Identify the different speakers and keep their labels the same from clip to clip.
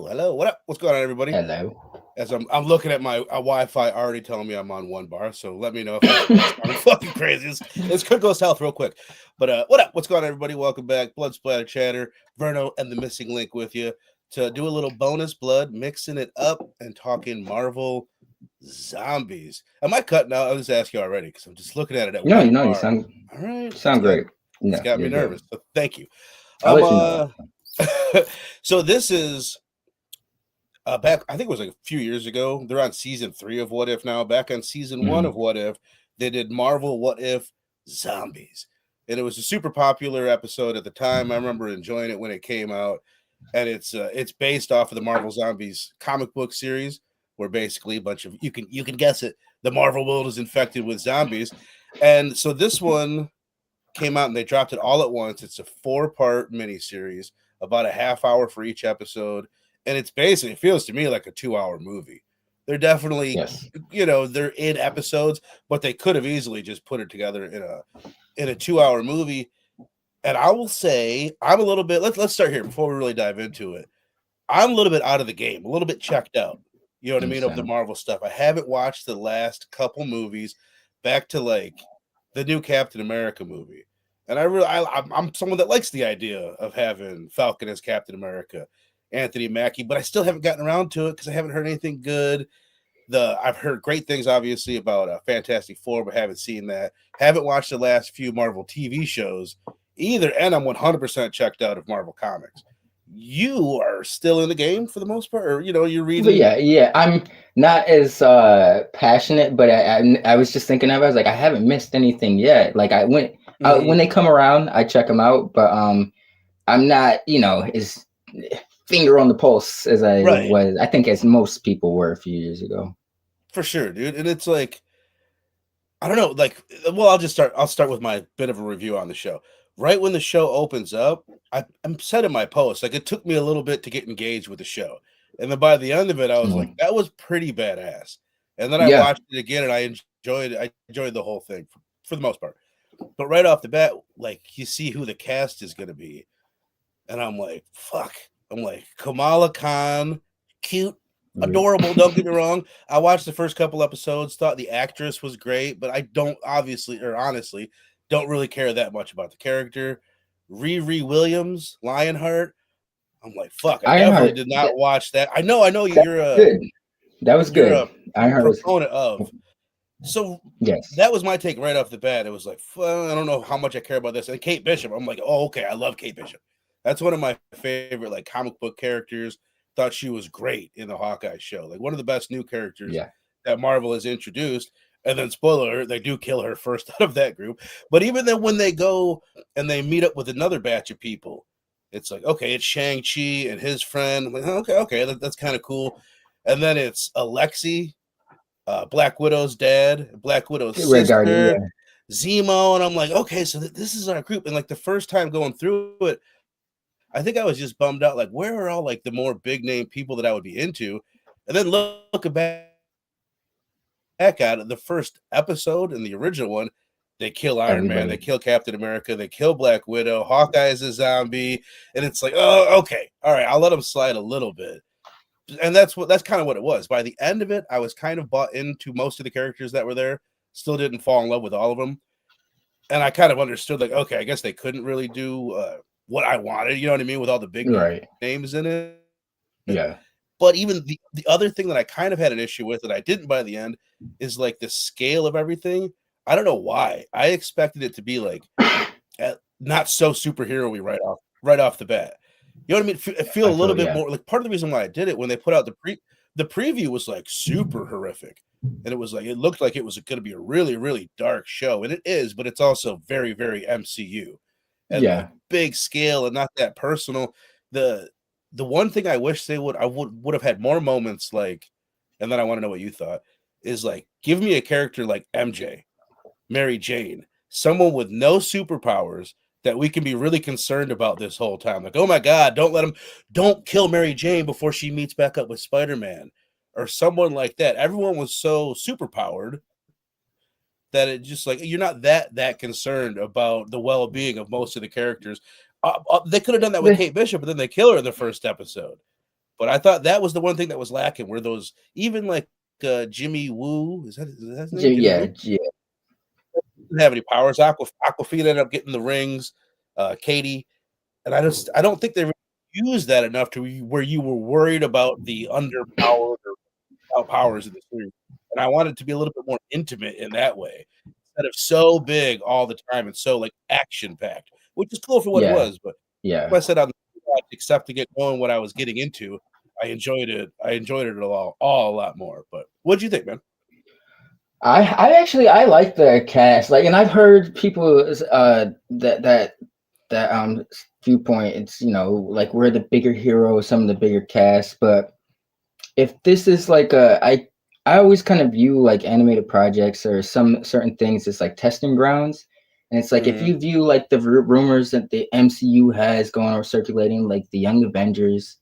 Speaker 1: Hello. What up? What's going on, everybody?
Speaker 2: Hello.
Speaker 1: As I'm looking at my Wi-Fi already telling me I'm on one bar, so let me know if I'm fucking crazy. This could go south real quick. But what up? What's going on, everybody? Welcome back. Blood Splatter Chatter. Verno and the Missing Link with you to do a little bonus blood, mixing it up and talking Marvel zombies. Am I cutting out? I'll just ask you already because I'm just looking at it at
Speaker 2: No,
Speaker 1: one
Speaker 2: you
Speaker 1: bar.
Speaker 2: sound
Speaker 1: All right.
Speaker 2: great.
Speaker 1: It's
Speaker 2: No,
Speaker 1: got me
Speaker 2: you're
Speaker 1: nervous.
Speaker 2: good.
Speaker 1: So thank you.
Speaker 2: I'll let you know.
Speaker 1: So this is back, I think it was like a few years ago. They're on season 3 of What If now. Back on season 1 of What If, they did Marvel What If Zombies. And it was a super popular episode at the time. I remember enjoying it when it came out. And it's based off of the Marvel Zombies comic book series, where basically a bunch of you can guess it, the Marvel world is infected with zombies. And so this one came out and they dropped it all at once. It's a 4-part miniseries, about a half hour for each episode. And it's basically, it feels to me like a 2-hour movie. They're definitely,
Speaker 2: Yes.
Speaker 1: They're in episodes, but they could have easily just put it together in a 2-hour movie. And I will say, I'm a little bit, let's start here before we really dive into it. I'm a little bit out of the game, a little bit checked out. You know what I mean? Of the Marvel stuff. I haven't watched the last couple movies back to like the new Captain America movie. And I'm someone that likes the idea of having Falcon as Captain America, Anthony Mackie, but I still haven't gotten around to it because I haven't heard anything good. I've heard great things, obviously, about Fantastic Four, but haven't seen that. Haven't watched the last few Marvel TV shows either, and I'm 100% checked out of Marvel Comics. You are still in the game for the most part, or you're reading.
Speaker 2: But yeah, I'm not as passionate, but I was just thinking of it. I was like, I haven't missed anything yet. Like when they come around, I check them out, but I'm not, as finger on the pulse as I was. I think as most people were a few years ago.
Speaker 1: For sure, dude. And it's like, I don't know, like, well, I'll start with my bit of a review on the show. Right when the show opens up, I'm said in my post, like, it took me a little bit to get engaged with the show. And then by the end of it, I was like, that was pretty badass. And then I watched it again and I enjoyed the whole thing for the most part. But right off the bat, like, you see who the cast is going to be. And I'm like, fuck. I'm like, Kamala Khan, cute, adorable, don't get me wrong. I watched the first couple episodes, thought the actress was great, but I don't honestly don't really care that much about the character. Riri Williams, Lionheart. I'm like, fuck, I definitely did not watch that. I know you're
Speaker 2: good. That was good.
Speaker 1: Ironheart was proponent of. So
Speaker 2: yes,
Speaker 1: that was my take right off the bat. It was like, well, I don't know how much I care about this. And Kate Bishop, I'm like, oh, okay, I love Kate Bishop. That's one of my favorite like comic book characters. Thought she was great in the Hawkeye show. Like one of the best new characters that Marvel has introduced. And then, spoiler alert, they do kill her first out of that group. But even then, when they go and they meet up with another batch of people, it's like, okay, it's Shang-Chi and his friend. I'm like, okay, that's kind of cool. And then it's Alexei, Black Widow's dad, Black Widow's sister, Zemo. And I'm like, okay, so this is our group. And like the first time going through it, I think I was just bummed out. Like, where are all like the more big name people that I would be into? And then looking back at it, the first episode in the original one, they kill Iron Man, they kill Captain America, they kill Black Widow, Hawkeye is a zombie, and it's like, oh, okay, all right, I'll let them slide a little bit. And that's kind of what it was. By the end of it, I was kind of bought into most of the characters that were there. Still didn't fall in love with all of them, and I kind of understood, like, okay, I guess they couldn't really do what I wanted, you know what I mean, with all the big names in it.
Speaker 2: Yeah.
Speaker 1: But even the other thing that I kind of had an issue with that I didn't by the end is like the scale of everything. I don't know why. I expected it to be like not so superhero-y right off the bat. You know what I mean? I feel a little bit more like part of the reason why I did it when they put out the preview was like super horrific. And it was like it looked like it was going to be a really, really dark show. And it is, but it's also very, very MCU. And like big scale and not that personal. The one thing I wish I would have had more moments like, and then I want to know what you thought, is like give me a character like MJ, Mary Jane, someone with no superpowers that we can be really concerned about this whole time. Like, oh my God, don't kill Mary Jane before she meets back up with Spider-Man or someone like that. Everyone was so superpowered that it just like you're not that concerned about the well-being of most of the characters. They could have done that with Kate Bishop, but then they kill her in the first episode. But I thought that was the one thing that was lacking. Were those even like Jimmy Woo? Is that his name? Jimmy
Speaker 2: Yeah,
Speaker 1: Woo?
Speaker 2: yeah,
Speaker 1: Didn't have any powers. Aquafina ended up getting the rings. Katie, and I don't think they really used that enough to where you were worried about the underpowered or without powers in the series. And I wanted to be a little bit more intimate in that way instead of so big all the time and so like action packed, which is cool for what it
Speaker 2: yeah,
Speaker 1: was. But
Speaker 2: yeah.
Speaker 1: like I said on the except to get going what I was getting into, I enjoyed it. I enjoyed it all a lot more. But what'd you think, man?
Speaker 2: I actually I like the cast. Like, and I've heard people that viewpoint. It's, you know, like we're the bigger heroes, some of the bigger casts. But if this is like I always kind of view like animated projects or some certain things as like testing grounds. And it's like if you view like the rumors that the MCU has going or circulating, like the Young Avengers,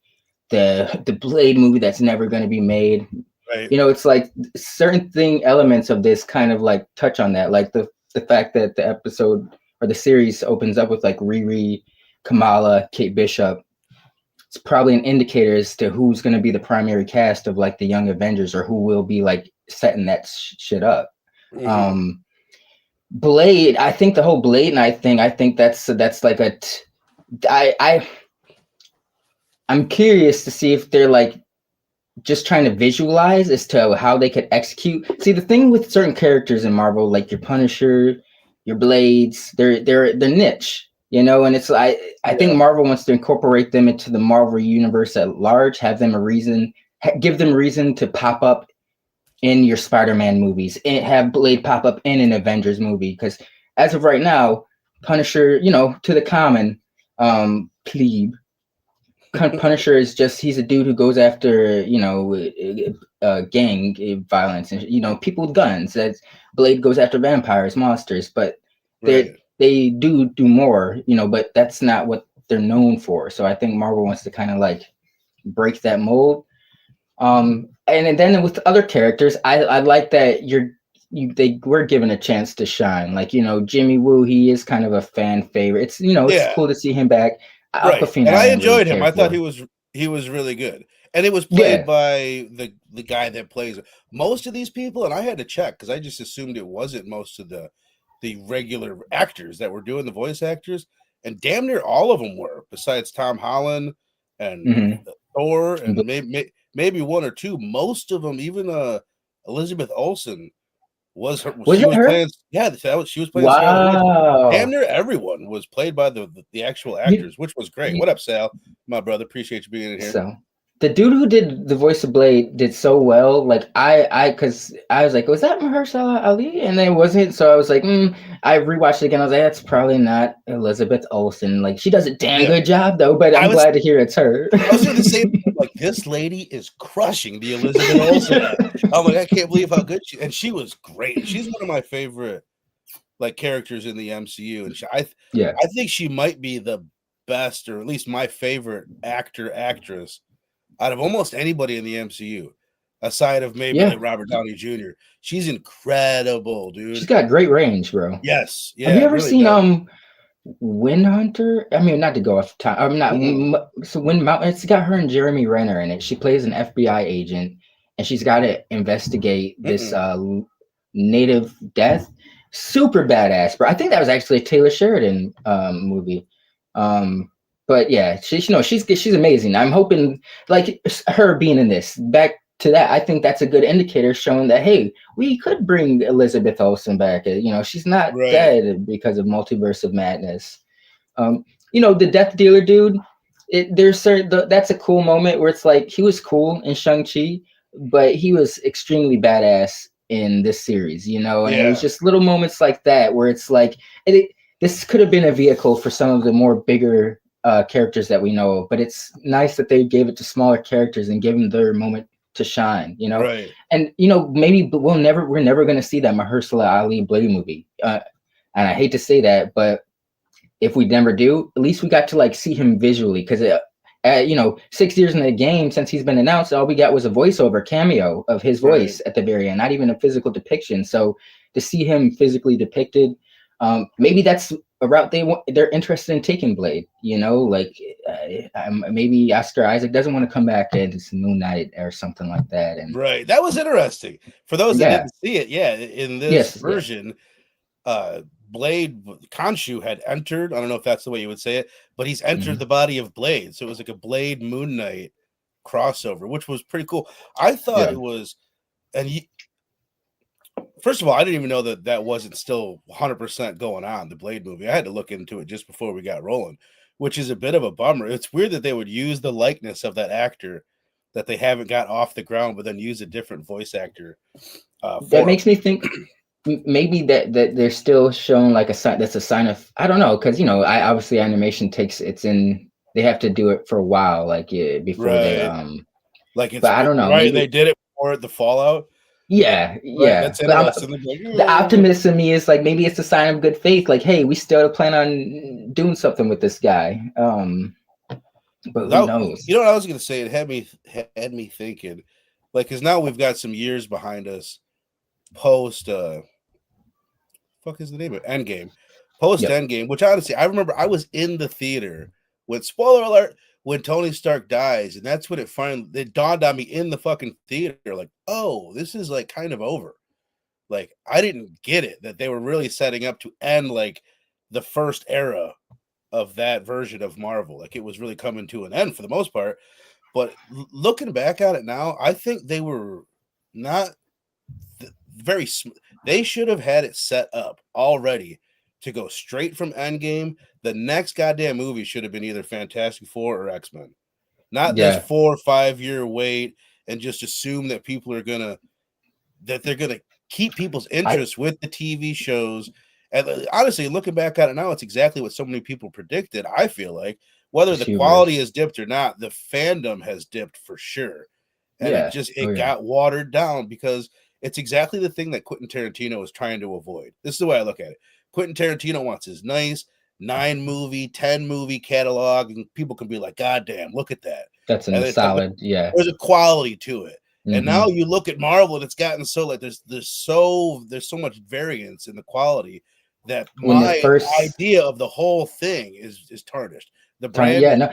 Speaker 2: the Blade movie that's never going to be made.
Speaker 1: Right.
Speaker 2: You know, it's like certain elements of this kind of like touch on that, like the fact that the episode or the series opens up with like Riri, Kamala, Kate Bishop. It's probably an indicator as to who's going to be the primary cast of like the Young Avengers, or who will be like setting that shit up. Blade, I think the whole Blade Knight thing, I think that's like I'm curious to see if they're like just trying to visualize as to how they could execute. See, the thing with certain characters in Marvel, like your Punisher, your Blades, they're niche, you know. And it's I think Marvel wants to incorporate them into the Marvel universe at large, have them a reason, give them reason to pop up in your Spider-Man movies, and have Blade pop up in an Avengers movie. Because as of right now, Punisher, you know, to the common plebe, Punisher is just, he's a dude who goes after, you know, gang violence and, you know, people with guns. That Blade goes after vampires, monsters, but they do more, you know, but that's not what they're known for. So I think Marvel wants to kind of like break that mold. And then with other characters, I like that they were given a chance to shine. Like, you know, Jimmy Woo, he is kind of a fan favorite. It's, you know, it's cool to see him back.
Speaker 1: Aquafina, and I enjoyed him. I thought he was really good, and it was played by the guy that plays most of these people. And I had to check because I just assumed it wasn't most of the regular actors that were doing the voice actors, and damn near all of them were, besides Tom Holland and Thor, and maybe one or two. Most of them, even Elizabeth Olsen. She was playing Scarlet Witch. Damn near everyone was played by the actual actors, which was great. What up, Sal? My brother, appreciate you being in here.
Speaker 2: So the dude who did the voice of Blade did so well. Like because I was like, was that Mahershala Ali? And then it wasn't. So I was like, I rewatched it again. I was like, that's probably not Elizabeth Olsen. Like, she does a damn good job though. But I'm glad to hear it's her.
Speaker 1: I was doing the same. Like, this lady is crushing the Elizabeth Olsen. I'm like, I can't believe how good she was great. She's one of my favorite like characters in the MCU, and I think she might be the best, or at least my favorite actress out of almost anybody in the MCU, aside of maybe like Robert Downey Jr. She's incredible, dude.
Speaker 2: She's got great range, bro.
Speaker 1: Yes. Yeah.
Speaker 2: Have you ever seen Wind Hunter? I mean, not to go off time. I'm not. So Wind Mountain. It's got her and Jeremy Renner in it. She plays an FBI agent, and she's got to investigate this native death. Super badass, bro. I think that was actually a Taylor Sheridan movie. But yeah, she's amazing. I'm hoping like her being in this. Back to that, I think that's a good indicator showing that, hey, we could bring Elizabeth Olsen back. You know, she's not dead because of Multiverse of Madness. You know, the Death Dealer dude. That's a cool moment where it's like he was cool in Shang-Chi, but he was extremely badass in this series, you know, and it was just little moments like that where it's like this could have been a vehicle for some of the more bigger characters that we know of, but it's nice that they gave it to smaller characters and gave them their moment to shine, you know. And you know, maybe we're never going to see that Mahershala Ali Blade movie, and I hate to say that, but if we never do, at least we got to like see him visually, because you know, 6 years in the game since he's been announced, all we got was a voiceover cameo of his voice at the very end, not even a physical depiction. So to see him physically depicted, maybe that's a route they're interested in taking Blade. You know, like maybe Oscar Isaac doesn't want to come back as Moon Knight or something like that. And
Speaker 1: right, that was interesting for those that didn't see it. Yeah, in this version, Blade Khonshu had entered. I don't know if that's the way you would say it, but he's entered the body of Blade, so it was like a Blade Moon Knight crossover, which was pretty cool. I thought it was, and first of all, I didn't even know that wasn't still 100% going on, the Blade movie. I had to look into it just before we got rolling, which is a bit of a bummer. It's weird that they would use the likeness of that actor that they haven't got off the ground, but then use a different voice actor.
Speaker 2: That makes me think maybe that they're still showing like a sign. That's a sign of, I don't know, because obviously animation they have to do it for a while, like before they
Speaker 1: like it's.
Speaker 2: But I don't know.
Speaker 1: Right, they did it before the Fallout.
Speaker 2: Yeah.
Speaker 1: That's interesting.
Speaker 2: The optimist in me is like maybe it's a sign of good faith. Like, hey, we still plan on doing something with this guy. But who knows?
Speaker 1: You know what I was going to say? It had me thinking, like, because now we've got some years behind us. Post, fuck is the name of it? Endgame. Endgame, which honestly, I remember I was in the theater when, spoiler alert, when Tony Stark dies, and that's when it dawned on me in the fucking theater, like, oh, this is like kind of over. Like, I didn't get it that they were really setting up to end like the first era of that version of Marvel. Like, it was really coming to an end for the most part. But looking back at it now, I think they were not very. They should have had it set up already to go straight from Endgame. The next goddamn movie should have been either Fantastic Four or X-Men. Not this 4 or 5 year wait and just assume that they're gonna keep people's interest with the TV shows. And honestly, looking back at it now, it's exactly what so many people predicted. I feel like whether the quality has dipped or not, the fandom has dipped for sure. And it got watered down because it's exactly the thing that Quentin Tarantino is trying to avoid. This is the way I look at it. Quentin Tarantino wants his nice 9-movie, 10-movie catalog, and people can be like, God damn, look at that.
Speaker 2: That's solid,
Speaker 1: There's a quality to it. And now you look at Marvel, and it's gotten so like there's so much variance in the quality that my idea of the whole thing is tarnished. The brand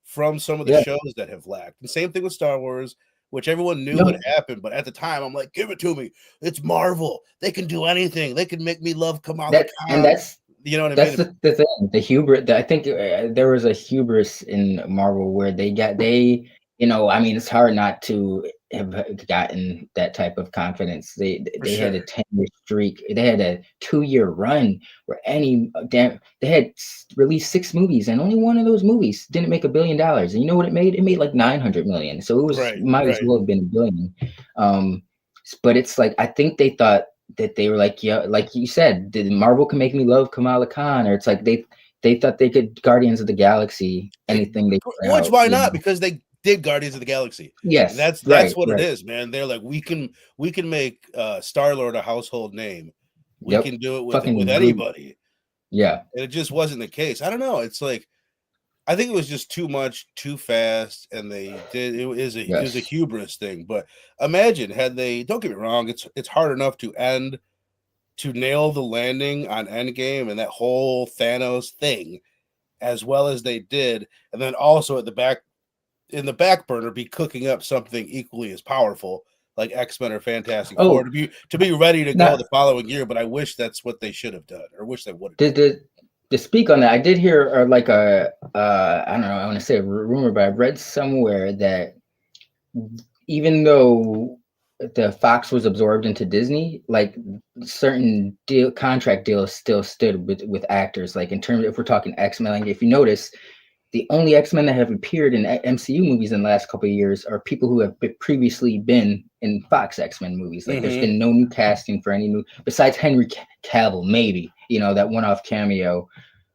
Speaker 1: from some of the shows that have lacked. And same thing with Star Wars, which everyone knew would happen, but at the time I'm like, give it to me. It's Marvel. They can do anything. They can make me love Kamala Khan.
Speaker 2: And that's
Speaker 1: you know what I mean?
Speaker 2: That's the thing. The hubris. I think there was a hubris in Marvel where I mean, it's hard not to have gotten that type of confidence. They had a 10-year streak. They had a 2-year run where they had released 6 movies, and only one of those movies didn't make $1 billion. And you know what it made? It made like $900 million. So it was might as well have been $1 billion. But it's like I think they thought that they were like, yeah, like you said, Marvel can make me love Kamala Khan, or it's like they thought they could Guardians of the Galaxy anything they put
Speaker 1: out, why not? Because they did Guardians of the Galaxy.
Speaker 2: Yes,
Speaker 1: that's what it is, man. They're like, we can make Star-Lord a household name. We can do it with anybody.
Speaker 2: Yeah,
Speaker 1: and it just wasn't the case. I don't know. It's like I think it was just too much, too fast, and it was a hubris thing. But imagine had they. Don't get me wrong. It's hard enough to nail the landing on Endgame and that whole Thanos thing, as well as they did, and then also in the back burner be cooking up something equally as powerful like X-Men or Fantastic Four to be ready to go the following year. But I wish that's what they should have done, or wish they would have done.
Speaker 2: To speak on that, I did hear I don't know, I want to say a rumor, but I read somewhere that even though the Fox was absorbed into Disney, like certain contract deals still stood with actors. Like in terms of, if we're talking X-Men, like if you notice, the only X-Men that have appeared in MCU movies in the last couple of years are people who have previously been in Fox X-Men movies. Like there's been no new casting for any new, besides Henry Cavill, maybe, that one-off cameo.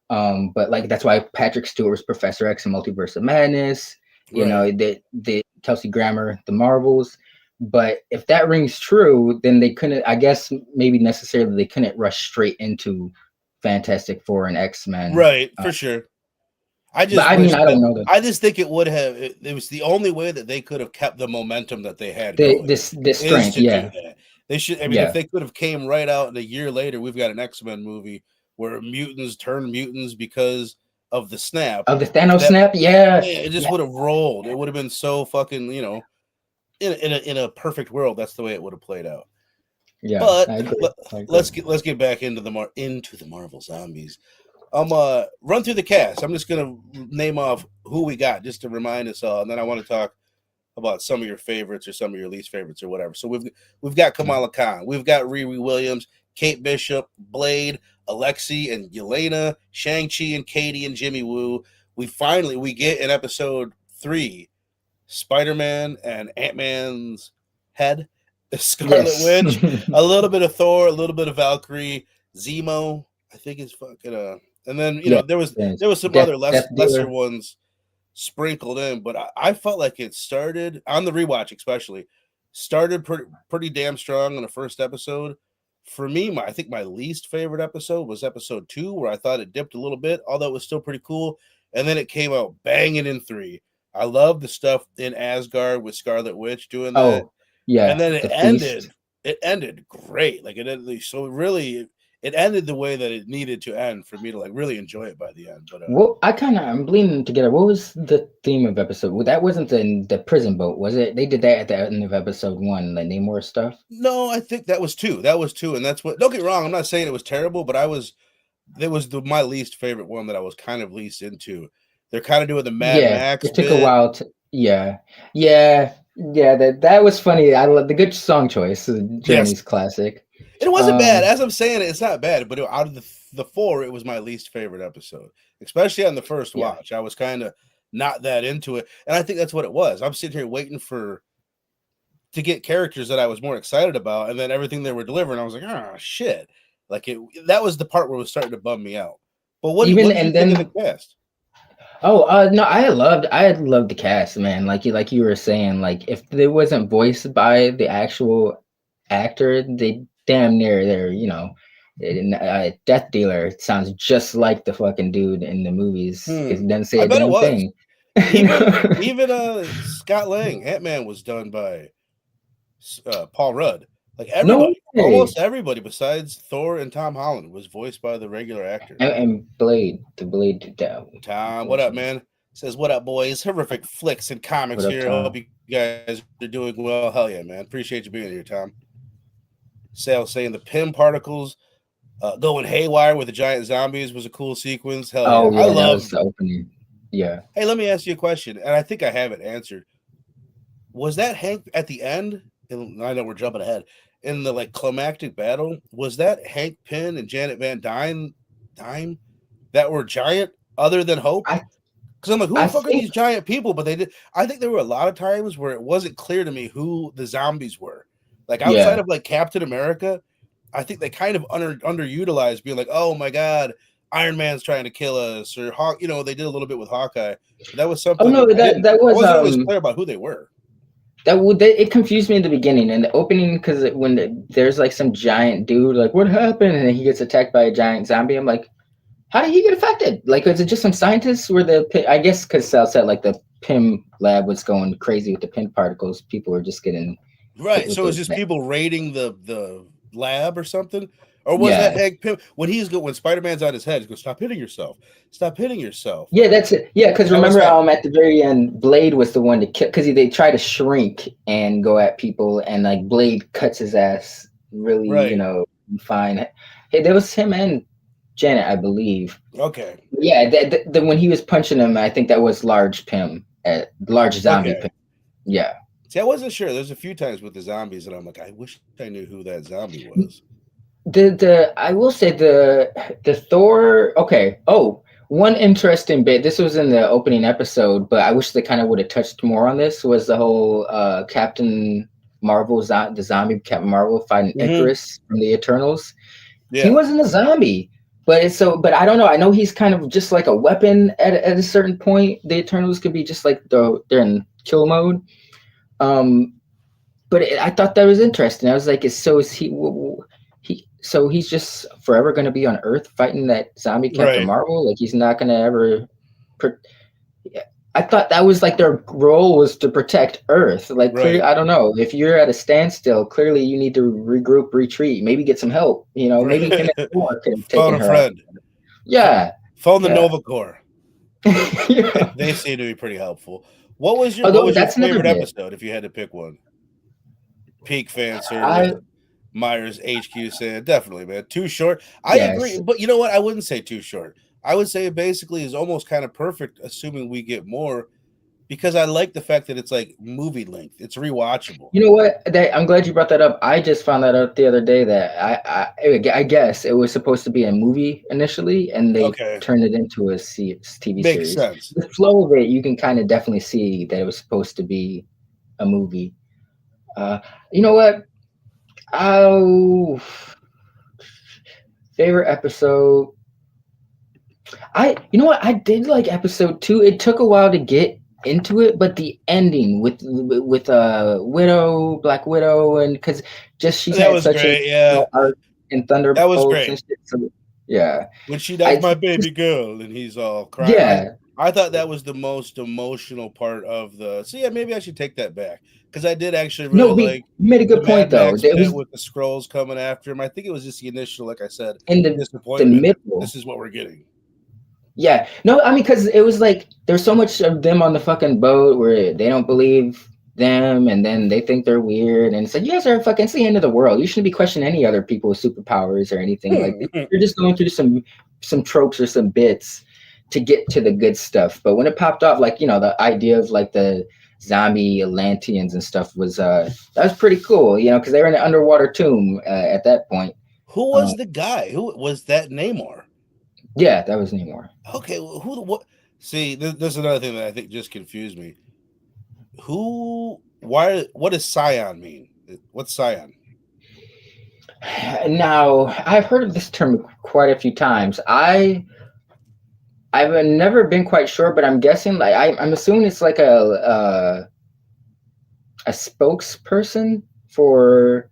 Speaker 2: But like that's why Patrick Stewart was Professor X in Multiverse of Madness. The Kelsey Grammer, the Marvels. But if that rings true, then they couldn't. I guess maybe necessarily they couldn't rush straight into Fantastic Four and X-Men.
Speaker 1: Right, for sure. I don't know. I just think it would have. It was the only way that they could have kept the momentum that they had.
Speaker 2: This strength,
Speaker 1: do that. They should. I mean, if they could have came right out and a year later, we've got an X-Men movie where mutants turn mutants because of the snap.
Speaker 2: Of the Thanos
Speaker 1: That
Speaker 2: snap, yeah.
Speaker 1: it just would have rolled. It would have been so fucking, in a perfect world, that's the way it would have played out.
Speaker 2: Yeah,
Speaker 1: But
Speaker 2: I agree.
Speaker 1: let's get back into the Marvel zombies. Run through the cast. I'm just gonna name off who we got just to remind us all, and then I want to talk about some of your favorites or some of your least favorites or whatever. So we've got Kamala Khan, we've got Riri Williams, Kate Bishop, Blade, Alexei and Yelena, Shang-Chi and Katie and Jimmy Woo. We get in episode 3 Spider-Man and Ant-Man's head, Scarlet Witch, a little bit of Thor, a little bit of Valkyrie, Zemo, I think is fucking and then there was some other lesser ones sprinkled in, but I felt like it started on the rewatch, especially started pretty damn strong in the first episode. For me, I think my least favorite episode was episode 2, where I thought it dipped a little bit, although it was still pretty cool. And then it came out banging in 3. I love the stuff in Asgard with Scarlet Witch doing that.
Speaker 2: Oh, yeah.
Speaker 1: And then it ended great. Like it ended the way that it needed to end for me to like really enjoy it by the end. But
Speaker 2: I'm bleeding together. What was the theme of episode? Well, that wasn't the prison boat, was it? They did that at the end of episode 1, like Namor stuff.
Speaker 1: No, I think that was 2. That was 2, and that's what. Don't get me wrong. I'm not saying it was terrible, but my least favorite one that I was kind of least into. They're kind of doing the Mad Max.
Speaker 2: It took a while to. Yeah. That was funny. I love the good song choice. Journey's classic.
Speaker 1: It wasn't bad. As I'm saying, it's not bad. But out of the 4, it was my least favorite episode, especially on the first watch. I was kind of not that into it, and I think that's what it was. I'm sitting here waiting to get characters that I was more excited about, and then everything they were delivering, I was like, oh shit! Like that was the part where it was starting to bum me out. But what did you think of the cast?
Speaker 2: Oh, no, I had loved the cast, man. Like you were saying, like if it wasn't voiced by the actual actor, they damn near Death Dealer sounds just like the fucking dude in the movies. He doesn't say a damn thing.
Speaker 1: Even Scott Lang, Ant-Man was done by Paul Rudd. Like everybody, almost everybody besides Thor and Tom Holland was voiced by the regular actor.
Speaker 2: And Blade, the Blade down.
Speaker 1: Tom, what up, man? Says, what up, boys? Horrific flicks and comics here. Hope you guys are doing well. Hell yeah, man. Appreciate you being here, Tom. Sal saying the Pym particles going haywire with the giant zombies was a cool sequence. Hell yeah. I love
Speaker 2: the opening. Yeah.
Speaker 1: Hey, let me ask you a question, and I think I have it answered. Was that Hank at the end? And I know we're jumping ahead. In the like climactic battle, was that Hank Pym and Janet Van Dyne that were giant other than Hope? Because I'm like, who the fuck are these giant people? But I think there were a lot of times where it wasn't clear to me who the zombies were. Like outside of like Captain America, I think they kind of underutilized, being like, oh my god, Iron Man's trying to kill us, or Hawk. They did a little bit with Hawkeye. That was something.
Speaker 2: Oh no, that was.
Speaker 1: I wasn't always clear about who they were.
Speaker 2: It confused me in the beginning and the opening, because there's like some giant dude, like what happened, and then he gets attacked by a giant zombie. I'm like, how did he get affected? Like, is it just some scientists? I guess because Sal said like the Pym lab was going crazy with the Pym particles. People were just getting
Speaker 1: right. So it's just people raiding the lab or something. Or was that Hank Pym when Spider-Man's on his head? He goes, "Stop hitting yourself! Stop hitting yourself!"
Speaker 2: Yeah, that's it. Yeah, because remember, at the very end, Blade was the one to kill, because they try to shrink and go at people, and like Blade cuts his ass really, fine. Hey, there was him and Janet, I believe.
Speaker 1: Okay.
Speaker 2: Yeah, when he was punching him, I think that was large Pym, large zombie Pym. Yeah.
Speaker 1: See, I wasn't sure. There's a few times with the zombies, and I'm like, I wish I knew who that zombie was.
Speaker 2: I will say the Thor. Okay. Oh, one interesting bit. This was in the opening episode, but I wish they kind of would have touched more on this. Was the whole Captain Marvel, the zombie Captain Marvel fighting Icarus from the Eternals? Yeah. He wasn't a zombie, but I don't know. I know he's kind of just like a weapon at a certain point. The Eternals could be just like they're in kill mode. But I thought that was interesting. I was like, so he's just forever going to be on Earth fighting that zombie Captain Marvel? Like he's not going to ever... I thought that was like their role was to protect Earth. Like, clearly,
Speaker 1: Right.
Speaker 2: I don't know. If you're at a standstill, clearly you need to regroup, retreat, maybe get some help. You know, maybe him and Thor could have
Speaker 1: Phone
Speaker 2: taken
Speaker 1: a
Speaker 2: her out.
Speaker 1: friend.
Speaker 2: Yeah,
Speaker 1: Phone the
Speaker 2: yeah.
Speaker 1: Nova Corps.
Speaker 2: Yeah.
Speaker 1: They seem to be pretty helpful. What was
Speaker 2: Although
Speaker 1: your
Speaker 2: that's another
Speaker 1: favorite
Speaker 2: bit.
Speaker 1: episode if you had to pick one? Peak fan service.
Speaker 2: I
Speaker 1: Myers HQ said definitely, man. Too short. I agree,
Speaker 2: yes.
Speaker 1: but you know what? I wouldn't say too short. I would say it basically is almost kind of perfect, assuming we get more, because I like the fact that it's like movie length. It's rewatchable.
Speaker 2: You know what? I'm glad you brought that up. I just found that out the other day that I guess it was supposed to be a movie initially, and they
Speaker 1: Okay,
Speaker 2: turned it into a TV
Speaker 1: makes
Speaker 2: series.
Speaker 1: sense.
Speaker 2: The flow of it, you can kind of definitely see that it was supposed to be a movie. Uh, you know what? Oh, favorite episode. You know what? I did like episode 2. It took a while to get into it, but the ending with Widow, Black Widow, and because just she's
Speaker 1: That
Speaker 2: had
Speaker 1: was
Speaker 2: such a
Speaker 1: great. Yeah,
Speaker 2: arc in
Speaker 1: that was
Speaker 2: Thunderbolts and
Speaker 1: great.
Speaker 2: shit. So yeah,
Speaker 1: When that's
Speaker 2: I
Speaker 1: my baby girl, and he's all crying.
Speaker 2: yeah.
Speaker 1: I thought that was the most emotional part of the. So yeah, maybe I should take that back because I did actually really
Speaker 2: No, you
Speaker 1: like
Speaker 2: made a
Speaker 1: the
Speaker 2: good point
Speaker 1: Mad
Speaker 2: though.
Speaker 1: Max
Speaker 2: It
Speaker 1: bit
Speaker 2: was
Speaker 1: with the scrolls coming after him. I think it was just the initial, like I said,
Speaker 2: in the
Speaker 1: disappointment that
Speaker 2: middle.
Speaker 1: this is what we're getting.
Speaker 2: Yeah, no, I mean, because it was like there's so much of them on the fucking boat where they don't believe them, and then they think they're weird, and it's like you guys are fucking. It's the end of the world. You shouldn't be questioning any other people with superpowers or anything like that. You're just going through some tropes or some bits to get to the good stuff. But when it popped off, like the idea of like the zombie Atlanteans and stuff was that was pretty cool. Because they were in an underwater tomb at that point.
Speaker 1: Who
Speaker 2: Uh,
Speaker 1: was the guy? Who was that Namor?
Speaker 2: yeah, that was Namor.
Speaker 1: Okay, well, who? What? See, there's another thing that I think just confused me. Who? Why? What does Scion mean? What's Scion?
Speaker 2: Now, I've heard of this term quite a few times. I've never been quite sure, but I'm guessing like I'm assuming it's like a spokesperson for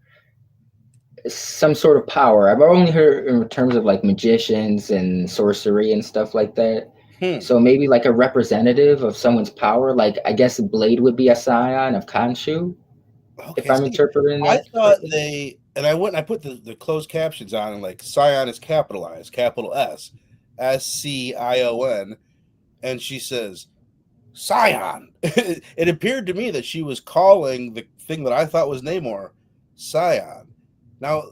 Speaker 2: some sort of power. I've only heard in terms of like magicians and sorcery and stuff like that.
Speaker 1: Hmm.
Speaker 2: So maybe like a representative of someone's power. Like I guess Blade would be a scion of Khonshu, if
Speaker 1: Okay,
Speaker 2: I'm
Speaker 1: see,
Speaker 2: interpreting
Speaker 1: I
Speaker 2: that
Speaker 1: thought
Speaker 2: correctly.
Speaker 1: and I went and I put the closed captions on, and like Scion is capitalized, capital SCION, and she says Scion. It appeared to me that she was calling the thing that I thought was Namor Scion. Now,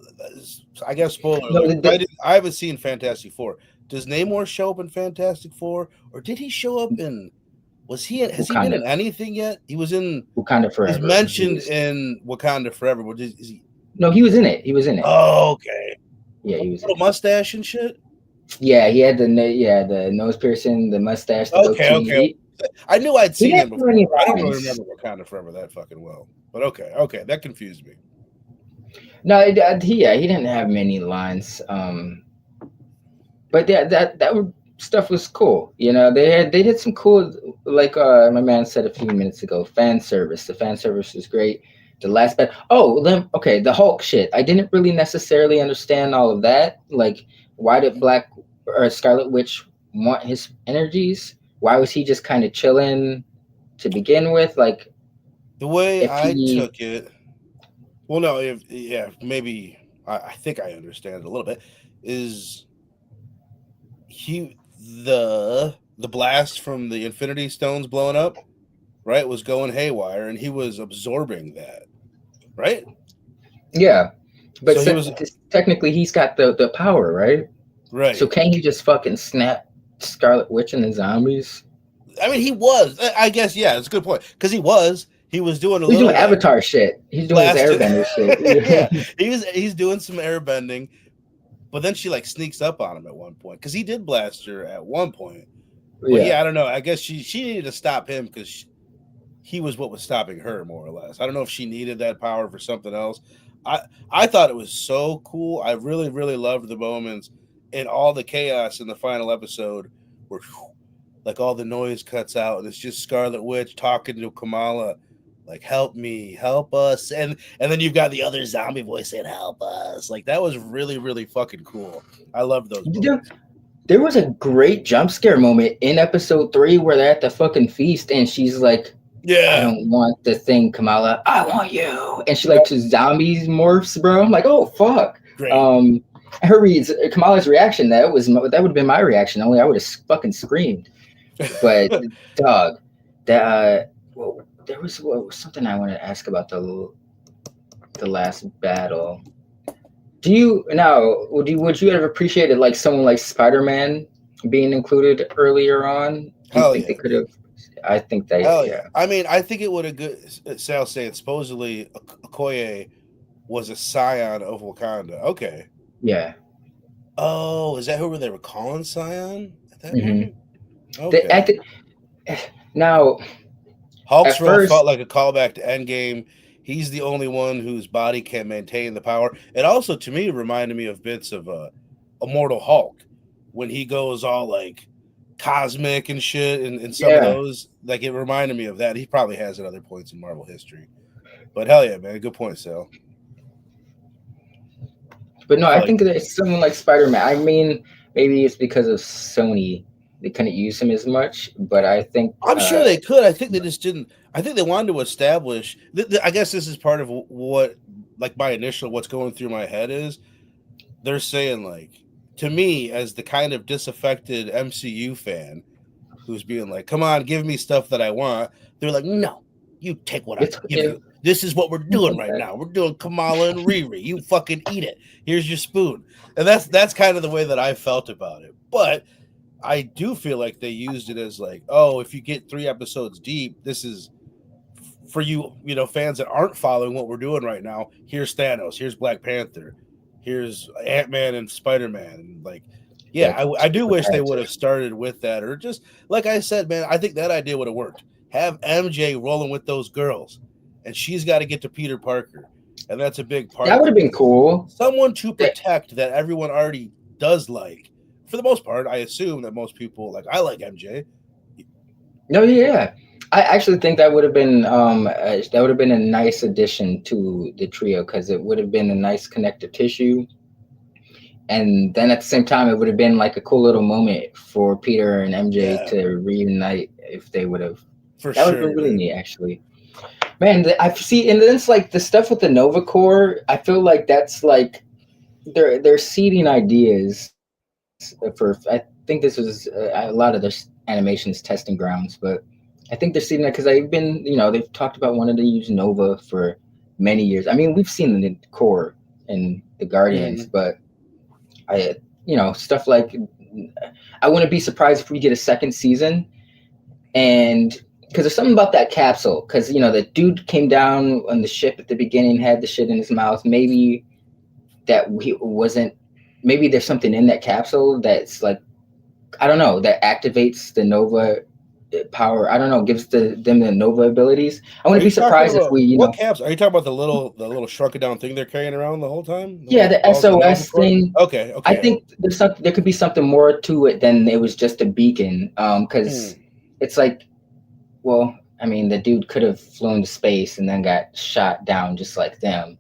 Speaker 1: I guess spoiler
Speaker 2: No,
Speaker 1: alert. I haven't seen Fantastic Four. Does Namor show up in Fantastic Four, or did he show up in? Has he been
Speaker 2: Wakanda,
Speaker 1: in anything yet? He was in.
Speaker 2: Wakanda
Speaker 1: He's
Speaker 2: Forever.
Speaker 1: mentioned in Wakanda Forever. But is he?
Speaker 2: No, he was in it. He was in it.
Speaker 1: Oh, okay.
Speaker 2: Yeah, he was in
Speaker 1: Little
Speaker 2: it.
Speaker 1: mustache and shit.
Speaker 2: Yeah, he had the nose piercing, the mustache, the
Speaker 1: Okay,
Speaker 2: goatee.
Speaker 1: okay. I knew I'd
Speaker 2: He
Speaker 1: seen him
Speaker 2: didn't do
Speaker 1: before.
Speaker 2: any
Speaker 1: I don't really
Speaker 2: lines.
Speaker 1: remember Wakanda Forever that fucking well. But okay, that confused me.
Speaker 2: No, he didn't have many lines. But that stuff was cool. They did some cool, like my man said a few minutes ago, fan service. The fan service was great. The last bit. Oh, then okay, the Hulk shit. I didn't really necessarily understand all of that. Like, why did Black or Scarlet Witch want his energies? Why was he just kind of chilling to begin with? Like,
Speaker 1: The way
Speaker 2: if
Speaker 1: I
Speaker 2: he,
Speaker 1: took it, well, no, maybe I think I understand it a little bit. Is he the blast from the Infinity Stones blowing up? Right, was going haywire, and he was absorbing that. Right.
Speaker 2: yeah, but
Speaker 1: So he was
Speaker 2: technically he's got the power, right? So
Speaker 1: right.
Speaker 2: can he just fucking snap Scarlet Witch and the zombies?
Speaker 1: I mean, he was. I guess, yeah, it's a good point because he was doing a
Speaker 2: He's
Speaker 1: little
Speaker 2: doing
Speaker 1: like
Speaker 2: Avatar shit. He's doing his
Speaker 1: blasted.
Speaker 2: airbender
Speaker 1: Yeah,
Speaker 2: shit.
Speaker 1: he's doing some airbending, but then she like sneaks up on him at one point because he did blast her at one point. But
Speaker 2: Yeah.
Speaker 1: yeah, I don't know. I guess she needed to stop him because he was what was stopping her more or less. I don't know if she needed that power for something else. I thought it was so cool. I really really loved the moments and all the chaos in the final episode where like all the noise cuts out and it's just Scarlet Witch talking to Kamala like help me, help us, and then you've got the other zombie voice saying help us. Like that was really really fucking cool. I love those
Speaker 2: You know,
Speaker 1: moments.
Speaker 2: There was a great jump scare moment in episode 3 where they're at the fucking feast and she's like, I don't want the thing, Kamala. I want you. And she like just zombies morphs, bro. I'm like, oh fuck.
Speaker 1: Great.
Speaker 2: Kamala's reaction, that would have been my reaction. Only I would have fucking screamed. But dog, that there was something I wanted to ask about the last battle. Would you have appreciated like someone like Spider-Man being included earlier on? Do you think they could have? I think they.
Speaker 1: Yeah. I mean, I think it would have good. Sal saying supposedly Okoye was a scion of Wakanda. Okay.
Speaker 2: Yeah.
Speaker 1: Oh, is that who they were calling scion at that
Speaker 2: moment?
Speaker 1: Okay.
Speaker 2: Now,
Speaker 1: Hulk's role felt like a callback to Endgame. He's the only one whose body can maintain the power. It also, to me, reminded me of bits of Immortal Hulk when he goes all like cosmic and shit and some of those. Like, it reminded me of that. He probably has at other points in Marvel history. But hell yeah, man. Good point, Sal.
Speaker 2: But no, I think that it's someone like Spider-Man. I mean, maybe it's because of Sony. They couldn't use him as much, but I think
Speaker 1: I'm sure they could. I think they just didn't. I think they wanted to establish. I guess this is part of what, like, my initial what's going through my head is. They're saying, like, to me as the kind of disaffected MCU fan who's being like, "Come on, give me stuff that I want." They're like, "No, you take what I give you. This is what we're doing right now. We're doing Kamala and Riri. You fucking eat it. Here's your spoon." And that's kind of the way that I felt about it, but. I do feel like they used it as like, oh, if you get 3 episodes deep, this is for you, fans that aren't following what we're doing right now. Here's Thanos, here's Black Panther, here's Ant-Man and Spider-Man. Like, yeah, I do wish they would have started with that, or just like I said, man, I think that idea would have worked. Have MJ rolling with those girls, and she's got to get to Peter Parker, and that's a big part.
Speaker 2: That would have been cool.
Speaker 1: Someone to protect that everyone already does like. For the most part, I assume that most people like. I like MJ.
Speaker 2: No, yeah, I actually think that would have been a nice addition to the trio because it would have been a nice connective tissue, and then at the same time, it would have been like a cool little moment for Peter and MJ to reunite if they would have. That would have been really neat, actually. Man, I see, and then it's like the stuff with the Nova Corps. I feel like that's like they're seeding ideas. I think this was a lot of their animations testing grounds, but I think they're seeing that because they've talked about wanting to use Nova for many years. I mean, we've seen the core in the Guardians, but stuff like I wouldn't be surprised if we get a second season, and because there's something about that capsule, because the dude came down on the ship at the beginning, had the shit in his mouth. Maybe that he wasn't. Maybe there's something in that capsule that's like, I don't know, that activates the Nova power. I don't know, gives them the Nova abilities. I wouldn't be surprised if we,
Speaker 1: what capsule? Are you talking about the little shrunken down thing they're carrying around the whole time?
Speaker 2: The SOS thing.
Speaker 1: Okay.
Speaker 2: I think there could be something more to it than it was just a beacon. Because it's like, well, I mean, the dude could have flown to space and then got shot down just like them.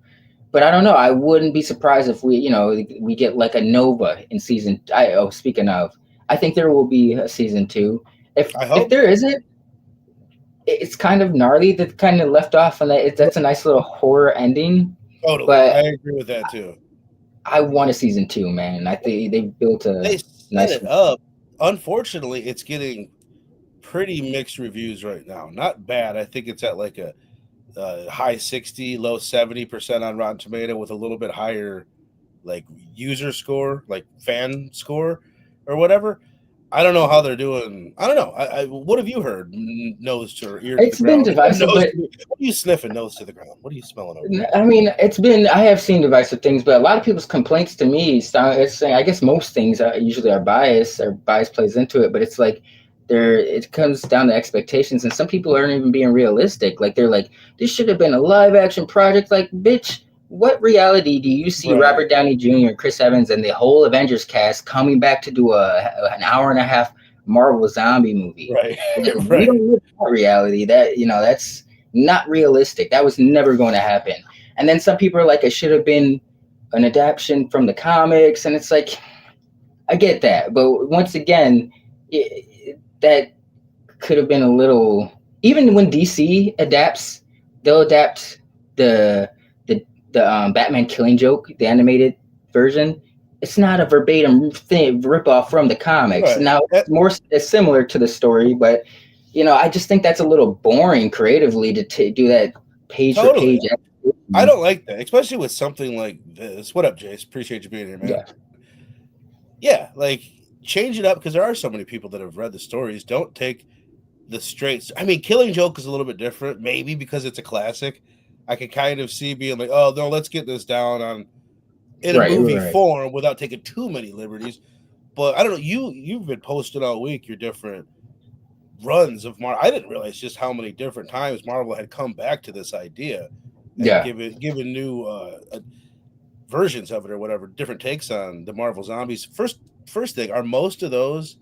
Speaker 2: But I don't know. I wouldn't be surprised if we get like a Nova in season. Speaking of, I think there will be a season 2. If there isn't, it's kind of gnarly. That kind of left off, and that's a nice little horror ending.
Speaker 1: Totally,
Speaker 2: but
Speaker 1: I agree with that too.
Speaker 2: I want a season 2, man. I think they built
Speaker 1: They set it up. Unfortunately, it's getting pretty mixed reviews right now. Not bad. I think it's at like a high 60, low 70% on Rotten Tomato with a little bit higher like user score, like fan score or whatever. I don't know how they're doing. I don't know. What have you heard? Nose to ear.
Speaker 2: It's been divisive.
Speaker 1: What are you sniffing? Nose to the ground. What are you smelling over there?
Speaker 2: I mean, I have seen divisive things, but a lot of people's complaints to me, it's saying, I guess most things usually are bias, or bias plays into it, but it's like, it comes down to expectations, and some people aren't even being realistic. Like, they're like, this should have been a live action project. Like, bitch, what reality do you see Robert Downey Jr., Chris Evans, and the whole Avengers cast coming back to do an hour and a half Marvel zombie movie?
Speaker 1: Right.
Speaker 2: We don't live that reality. That's not realistic. That was never going to happen. And then some people are like, it should have been an adaptation from the comics, and it's like, I get that, but once again, that could have been a little. Even when DC adapts, they'll adapt the the Batman Killing Joke, the animated version. It's not a verbatim thing rip off from the comics.
Speaker 1: Right.
Speaker 2: Now it's similar to the story, but I just think that's a little boring creatively to do that page for
Speaker 1: Totally.
Speaker 2: page.
Speaker 1: I don't like that, especially with something like this. What up, Jace? Appreciate you being here, man. Yeah, like change it up because there are so many people that have read the stories. Don't take the straight. I mean, Killing Joke is a little bit different, maybe because it's a classic. I could kind of see being like, oh no, let's get this down in a movie form without taking too many liberties. But I don't know. You've been posting all week your different runs of Marvel. I didn't realize just how many different times Marvel had come back to this idea and given new versions of it or whatever, different takes on the Marvel Zombies. First thing, are most of those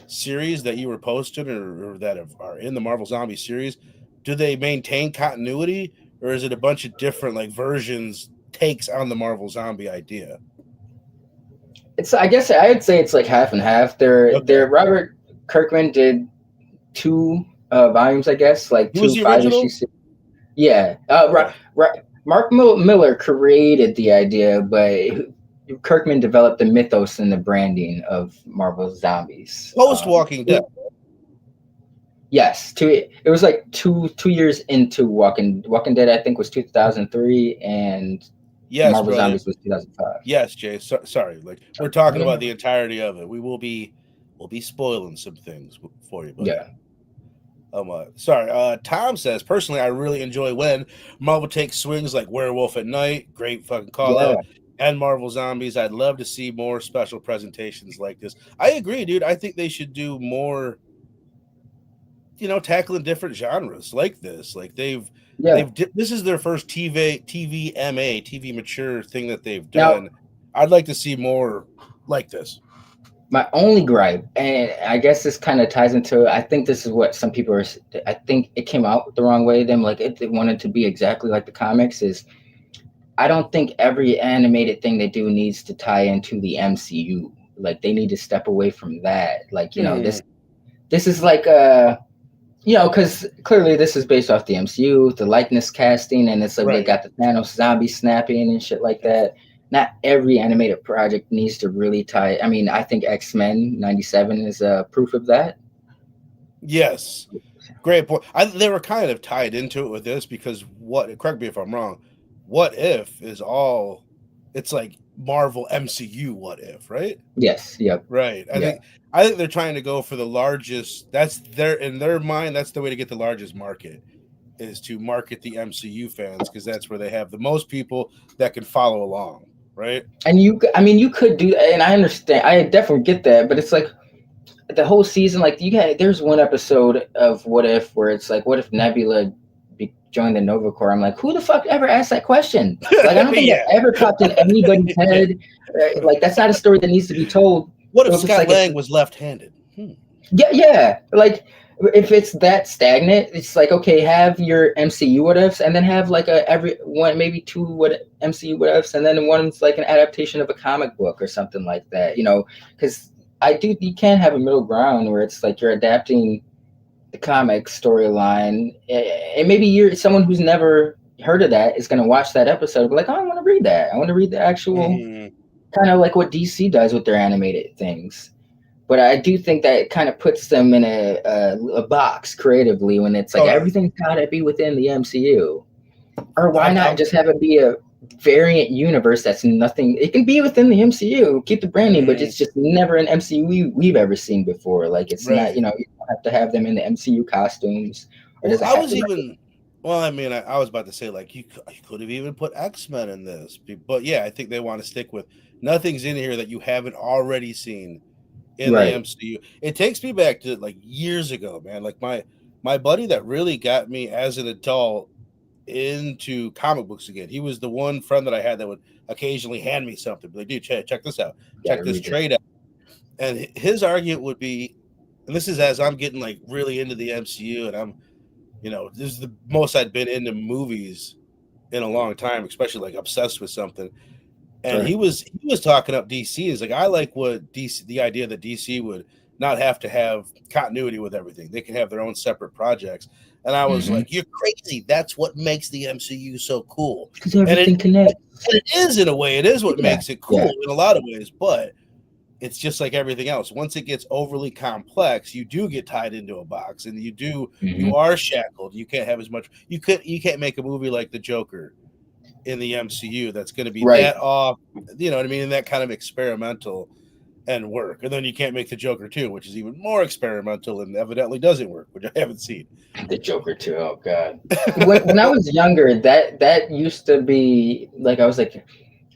Speaker 1: series that you were posting or that are in the Marvel Zombie series, do they maintain continuity or is it a bunch of different like versions, takes on the Marvel Zombie idea?
Speaker 2: I guess I'd say it's like half and half. Robert Kirkman did 2 volumes, I guess, like
Speaker 1: Who
Speaker 2: 2 5-issue. Yeah. Mark Miller created the idea, but Kirkman developed the mythos and the branding of Marvel Zombies.
Speaker 1: Post Walking Dead.
Speaker 2: Yes, it was like 2 years into Walking Dead. I think was 2003, and Marvel Zombies was 2005.
Speaker 1: Yes, Jay. Sorry, like we're talking about the entirety of it. We'll be spoiling some things for you, buddy.
Speaker 2: Yeah.
Speaker 1: Sorry. Tom says, personally, I really enjoy when Marvel takes swings like Werewolf at Night, great fucking call out, and Marvel Zombies. I'd love to see more special presentations like this. I agree, dude. I think they should do more, tackling different genres like this. Like this is their first TV mature thing that they've done. Now, I'd like to see more like this.
Speaker 2: My only gripe, and I guess this kind of ties into, I think this is what some people are, I think it came out the wrong way. Them like it wanted to be exactly like the comics is, I don't think every animated thing they do needs to tie into the MCU. Like they need to step away from that. Like, this is like because clearly this is based off the MCU, the likeness casting, and it's like they got the Thanos zombie snapping and shit like that. Not every animated project needs to really tie. I mean, I think X-Men 97 is proof of that.
Speaker 1: Yes. Great point. They were kind of tied into it with this because correct me if I'm wrong, What If is it's like Marvel MCU What If, right?
Speaker 2: Yes. Yep.
Speaker 1: Right. I think they're trying to go for the largest. In their mind, that's the way to get the largest market, is to market the MCU fans because that's where they have the most people that can follow along, right?
Speaker 2: And you could do that, and I understand. I definitely get that, but it's like the whole season. Like there's one episode of What If where it's like, what if Nebula joined the Nova Corps? I'm like, who the fuck ever asked that question? Like, I don't think that ever popped in anybody's head. Like, that's not a story that needs to be told.
Speaker 1: What if Scott Lang was left-handed?
Speaker 2: Yeah. Like, if it's that stagnant, it's like, okay, have your MCU what ifs, and then have like maybe 2 MCU what ifs, and then one's like an adaptation of a comic book or something like that. Because you can have a middle ground where it's like you're adapting the comic storyline, and maybe you're someone who's never heard of that is going to watch that episode and be like, oh, I want to read that. I want to read the actual kind of like what DC does with their animated things. But I do think that it kind of puts them in a box creatively when it's like everything's got to be within the MCU. Or why not just have it be a variant universe that's nothing? It can be within the MCU, keep the branding, but it's just never an MCU we've ever seen before. Like it's not, you don't have to have them in the MCU costumes. I was
Speaker 1: about to say like you could have even put X-Men in this, but yeah, I think they want to stick with nothing's in here that you haven't already seen in the MCU. It takes me back to like years ago, man. Like my buddy that really got me as an adult into comic books again. He was the one friend that I had that would occasionally hand me something. Like, dude, check this out. Check this trade out. And his argument would be, and this is as I'm getting like really into the MCU, and I'm, this is the most I'd been into movies in a long time, especially like obsessed with something. And
Speaker 2: Right.
Speaker 1: he was talking up DC. Is like, I like what DC, the idea that DC would not have to have continuity with everything. They can have their own separate projects. And I was like, you're crazy. That's what makes the MCU so cool.
Speaker 2: Because everything connects.
Speaker 1: And it is, in a way. It is what makes it cool in a lot of ways. But it's just like everything else. Once it gets overly complex, you do get tied into a box, and you are shackled. You can't have as much. You can't make a movie like The Joker in the MCU that's going to be that off. You know what I mean? And that kind of experimental and work. And then you can't make The Joker 2, which is even more experimental and evidently doesn't work, which I haven't seen.
Speaker 2: The Joker 2, oh god. when I was younger, that used to be like, I was like,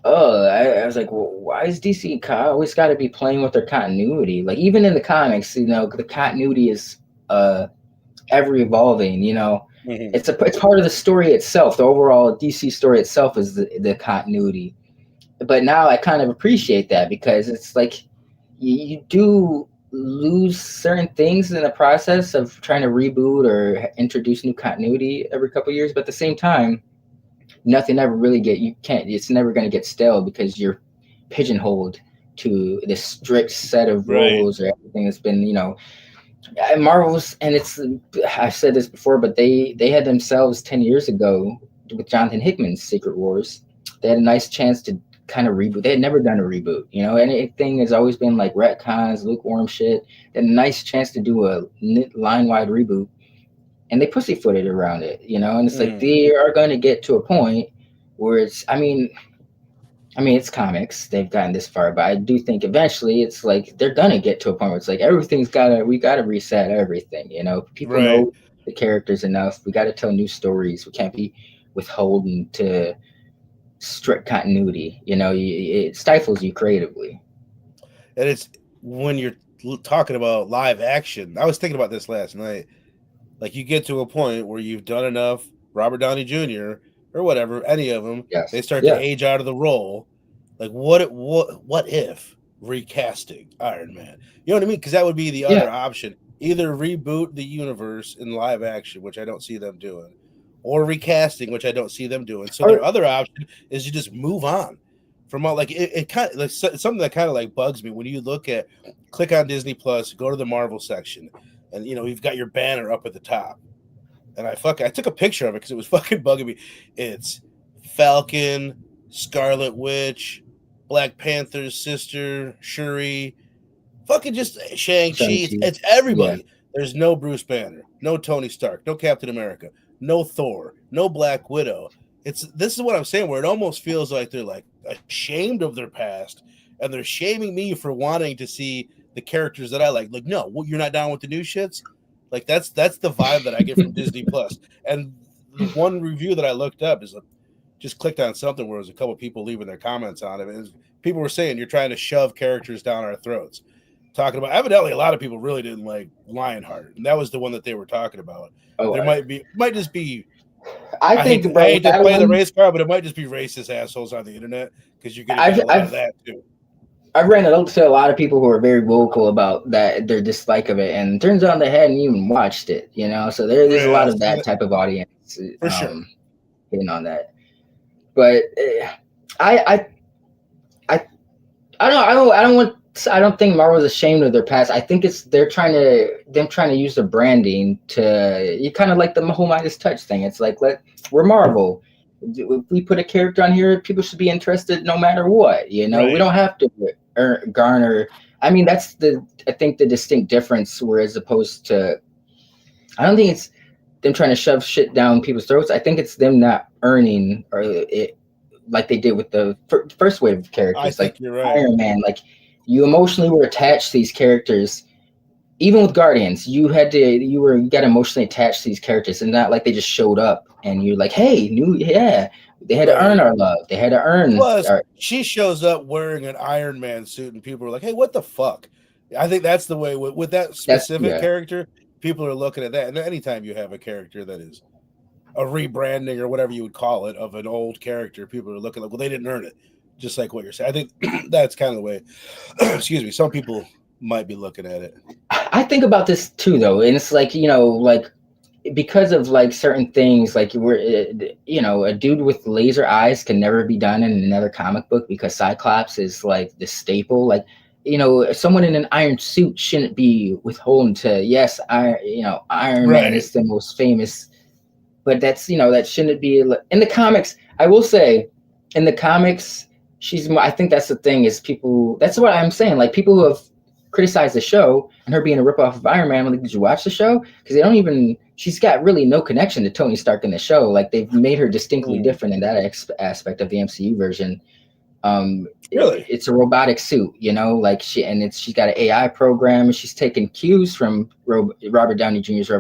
Speaker 2: oh, I was like, well, why is DC always got to be playing with their continuity? Like, even in the comics, you know, the continuity is ever evolving, you know. It's part of the story itself. The overall DC story itself is the continuity. But now I kind of appreciate that, because it's like you do lose certain things in the process of trying to reboot or introduce new continuity every couple of years. But at the same time, nothing ever really it's never going to get stale, because you're pigeonholed to this strict set of rules or everything that's been, you know, Marvel's. And I've said this before, but they had themselves 10 years ago with Jonathan Hickman's Secret Wars. They had a nice chance to kind of reboot. They had never done a reboot, you know. Anything has always been like retcons, lukewarm shit. They had a nice chance to do a line-wide reboot, and they pussyfooted around it, you know. And it's like, they are going to get to a point where it's, I mean, it's comics. They've gotten this far, but I do think eventually it's like they're gonna get to a point where it's like we gotta reset everything, you know. People know the characters enough. We got to tell new stories. We can't be withholden to strict continuity, you know. It stifles you creatively.
Speaker 1: And it's when you're talking about live action, I was thinking about this last night. Like, you get to a point where you've done enough Robert Downey Jr. or whatever, any of them, they start to age out of the role. Like, what if recasting Iron Man? You know what I mean? Because that would be the other option. Either reboot the universe in live action, which I don't see them doing, or recasting, which I don't see them doing. So their other option is you just move on from all, like, it kind of like something that kind of like bugs me when you click on Disney Plus, go to the Marvel section, and you know, you've got your banner up at the top. And I took a picture of it because it was fucking bugging me. It's Falcon, Scarlet Witch, Black Panther's sister, Shuri, fucking just Shang-Chi. It's everybody. Yeah. There's no Bruce Banner, no Tony Stark, no Captain America, no Thor, no Black Widow. This is what I'm saying, where it almost feels like they're like ashamed of their past, and they're shaming me for wanting to see the characters that I like. Like, no, you're not down with the new shits? Like, that's the vibe that I get from Disney Plus. And the one review that I looked up is just clicked on something where there was a couple of people leaving their comments on it. And people were saying you're trying to shove characters down our throats. Talking about, evidently, a lot of people really didn't like Lionheart, and that was the one that they were talking about. There might just be. I hate to play the race card, but it might just be racist assholes on the internet, because you're getting a lot of that too.
Speaker 2: I've ran it to a lot of people who are very vocal about that, their dislike of it, and it turns out they hadn't even watched it, you know. So there's a lot of that type of audience
Speaker 1: for sure
Speaker 2: hitting on that. But I don't think Marvel's ashamed of their past. I think it's them trying to use the branding to, you kind of like the whole Midas touch thing. It's like, we're Marvel. If we put a character on here, people should be interested no matter what, you know. We don't have to garner. I mean, that's I think the distinct difference, whereas opposed to, I don't think it's them trying to shove shit down people's throats. I think it's them not earning or it like they did with the first wave of characters, like Iron Man. Like, you emotionally were attached to these characters. Even with Guardians, you got emotionally attached to these characters, and not like they just showed up and you're like, hey, they had to earn our love. They had to earn.
Speaker 1: Plus, she shows up wearing an Iron Man suit, and people are like, hey, what the fuck? I think that's the way with that specific character, people are looking at that. And anytime you have a character that is a rebranding or whatever you would call it of an old character, people are looking like, well, they didn't earn it. Just like what you're saying. I think that's kind of the way, excuse me, some people might be looking at it.
Speaker 2: I think about this too, though. And it's like, you know, like because of like certain things, like a dude with laser eyes can never be done in another comic book because Cyclops is like the staple. Like, someone in an iron suit shouldn't be withholden to, yes, Iron Man is the most famous, but that shouldn't be in the comics. I will say, in the comics, I think that's the thing is people. That's what I'm saying. Like people who have criticized the show and her being a ripoff of Iron Man. I'm like, did you watch the show? Because they don't even. She's got really no connection to Tony Stark in the show. Like they've made her distinctly different in that aspect of the MCU version.
Speaker 1: Really,
Speaker 2: it's a robotic suit, like she's got an AI program, and she's taking cues from Robert Downey Jr.'s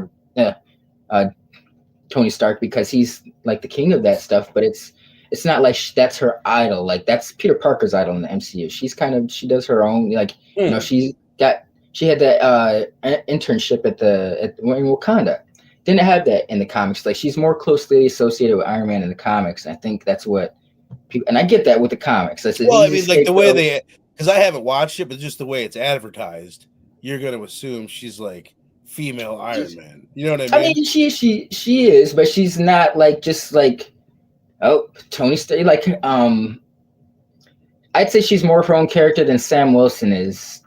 Speaker 2: Tony Stark because he's like the king of that stuff. But it's not like that's her idol. Like that's Peter Parker's idol in the MCU. She does her own, like she had that internship in Wakanda. Didn't have that in the comics. Like she's more closely associated with Iron Man in the comics. And I think that's what people, and I get that with the comics. That's
Speaker 1: well, I mean, like the way because I haven't watched it, but just the way it's advertised, you're going to assume she's like female Iron Man. You know what I mean?
Speaker 2: I mean, she is, but she's not like just like, oh, Tony Stark. Like, I'd say she's more of her own character than Sam Wilson is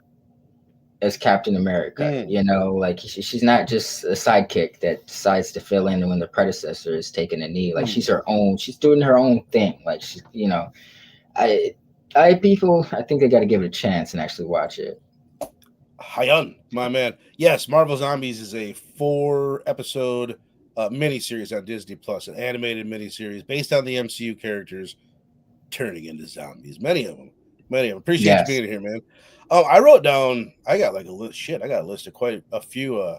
Speaker 2: as Captain America. Like she's not just a sidekick that decides to fill in when the predecessor is taking a knee. Like she's her own. She's doing her own thing. Like she's, I think they got to give it a chance and actually watch it.
Speaker 1: Hyun, my man. Yes, Marvel Zombies is a 4-episode miniseries on Disney Plus, an animated miniseries based on the MCU characters turning into zombies. Many of them. Appreciate you being here, man. I wrote down. I got like a list. Shit, I got a list of quite a few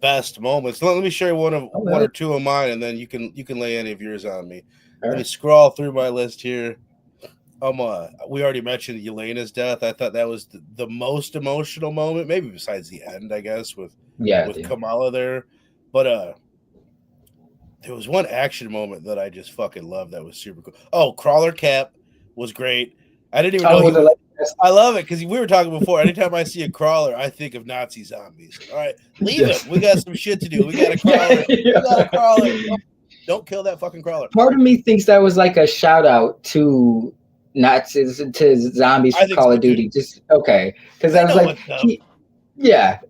Speaker 1: best moments. Let me share one or two of mine, and then you can lay any of yours on me. Let me scroll through my list here. We already mentioned Yelena's death. I thought that was the most emotional moment, maybe besides the end, I guess, with Kamala there. But there was one action moment that I just fucking loved that was super cool. Oh, Crawler Cap was great. I didn't even know I love it because we were talking before. Anytime I see a crawler, I think of Nazi zombies. All right, leave it. We got some shit to do. We got a crawler. We got a crawler. Don't kill that fucking crawler.
Speaker 2: Part of me thinks that was like a shout out to Nazis, to zombies from Call of Duty. Just okay, because I was like,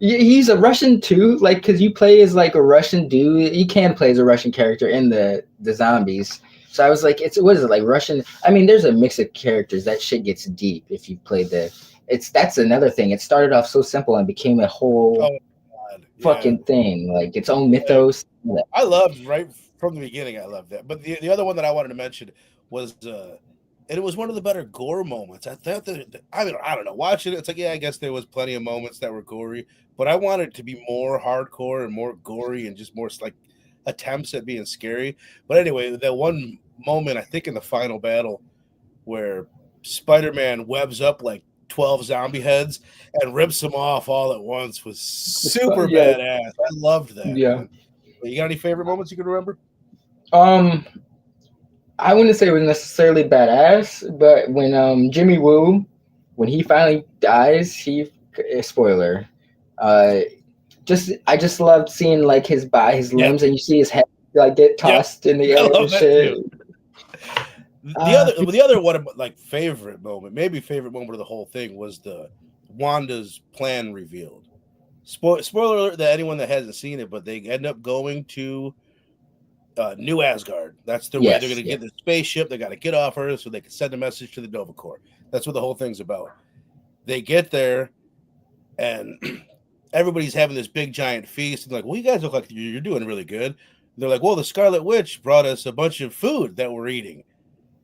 Speaker 2: he's a Russian too. Like, because you play as like a Russian dude. You can play as a Russian character in the zombies. So I was like, what is it, like Russian? I mean, there's a mix of characters. That shit gets deep if you played that's another thing. It started off so simple and became a whole fucking thing, like its own mythos.
Speaker 1: I loved right from the beginning. I loved that. But the other one that I wanted to mention was, and it was one of the better gore moments. I thought I don't know. Watching it, it's like, I guess there was plenty of moments that were gory, but I wanted it to be more hardcore and more gory and just more like attempts at being scary. But anyway, that one moment, I think in the final battle where Spider-Man webs up like 12 zombie heads and rips them off all at once was super badass. I loved that. Man. You got any favorite moments you can remember?
Speaker 2: I wouldn't say it was necessarily badass, but when Jimmy Woo, when he finally dies, spoiler, I just loved seeing like his limbs, and you see his head like get tossed in the air and shit.
Speaker 1: The other one of like favorite moment of the whole thing was the Wanda's plan revealed. Spoiler alert to anyone that hasn't seen it, but they end up going to New Asgard. That's the way they're going to get the spaceship. They got to get off Earth so they can send a message to the Nova Corps. That's what the whole thing's about. They get there, and everybody's having this big giant feast. And like, well, you guys look like you're doing really good. And they're like, well, the Scarlet Witch brought us a bunch of food that we're eating.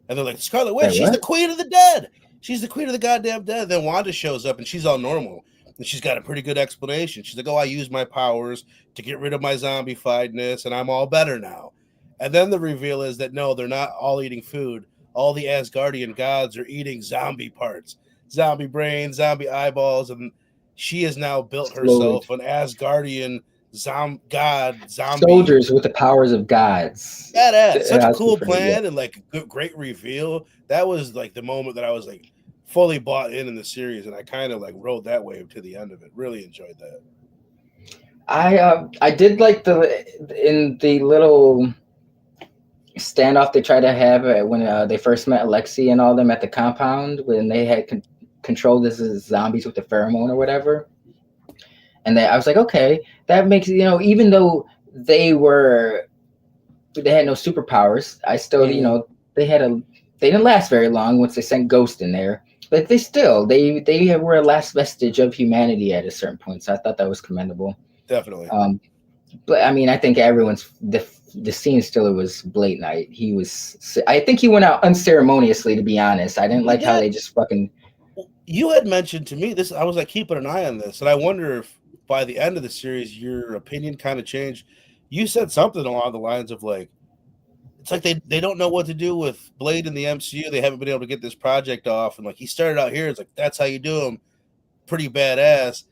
Speaker 1: And they're like, Scarlet Witch, she's the queen of the dead. She's the queen of the goddamn dead. Then Wanda shows up, and she's all normal. And she's got a pretty good explanation. She's like, oh, I use my powers to get rid of my zombie-fiedness, and I'm all better now. And then the reveal is that, no, they're not all eating food. All the Asgardian gods are eating zombie parts. Zombie brains, zombie eyeballs, and she has now built herself an Asgardian zombie.
Speaker 2: Soldiers with the powers of gods.
Speaker 1: Badass. Such a cool plan and like great reveal. That was like the moment that I was like fully bought in the series, and I kind of like rode that wave to the end of it. Really enjoyed that.
Speaker 2: I did like in the little standoff they tried to have when they first met Alexei and all them at the compound when they had controlled this as zombies with the pheromone or whatever. And I was like, okay, that makes, even though they had no superpowers, I still, they didn't last very long once they sent Ghost in there, but they were a last vestige of humanity at a certain point. So I thought that was commendable.
Speaker 1: Definitely.
Speaker 2: But I mean, I think the scene still was Blade Knight. I think he went out unceremoniously, to be honest. I didn't like how they just fucking.
Speaker 1: You had mentioned to me this. I was like keeping an eye on this, and I wonder if by the end of the series your opinion kind of changed. You said something along the lines of like, it's like they don't know what to do with Blade in the MCU. They haven't been able to get this project off, and like he started out here, it's like that's how you do him, pretty badass.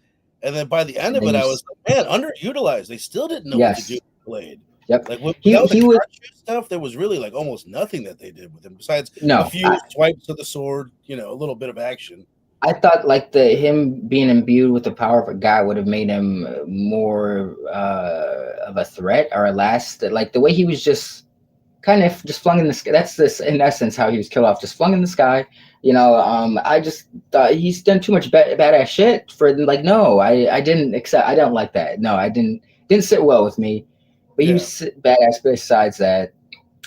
Speaker 1: And then by the end of it, I was like, man, underutilized. They still didn't know what to do with Blade.
Speaker 2: Yep.
Speaker 1: Like without the cartridge stuff, there was really like almost nothing that they did with him besides a few swipes of the sword, a little bit of action.
Speaker 2: I thought like him being imbued with the power of a god would have made him more of a threat or a last. Like the way he was just kind of just flung in the sky. That's this in essence how he was killed off, just flung in the sky. I just thought he's done too much badass shit for like. No, I didn't accept. I don't like that. No, I didn't sit well with me. But he was badass. Besides that,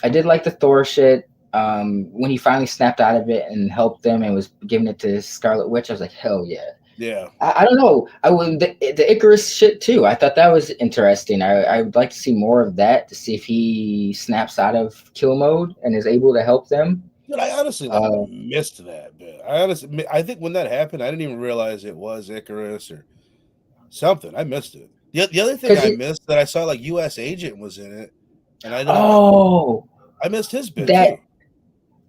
Speaker 2: I did like the Thor shit. When he finally snapped out of it and helped them and was giving it to Scarlet Witch, I was like, hell yeah.
Speaker 1: Yeah.
Speaker 2: I don't know. The Icarus shit too. I thought that was interesting. I would like to see more of that to see if he snaps out of kill mode and is able to help them.
Speaker 1: Dude, I honestly missed that bit. I think when that happened, I didn't even realize it was Icarus or something. I missed it. The other thing I missed that I saw like U.S. Agent was in it, and I missed his bit too.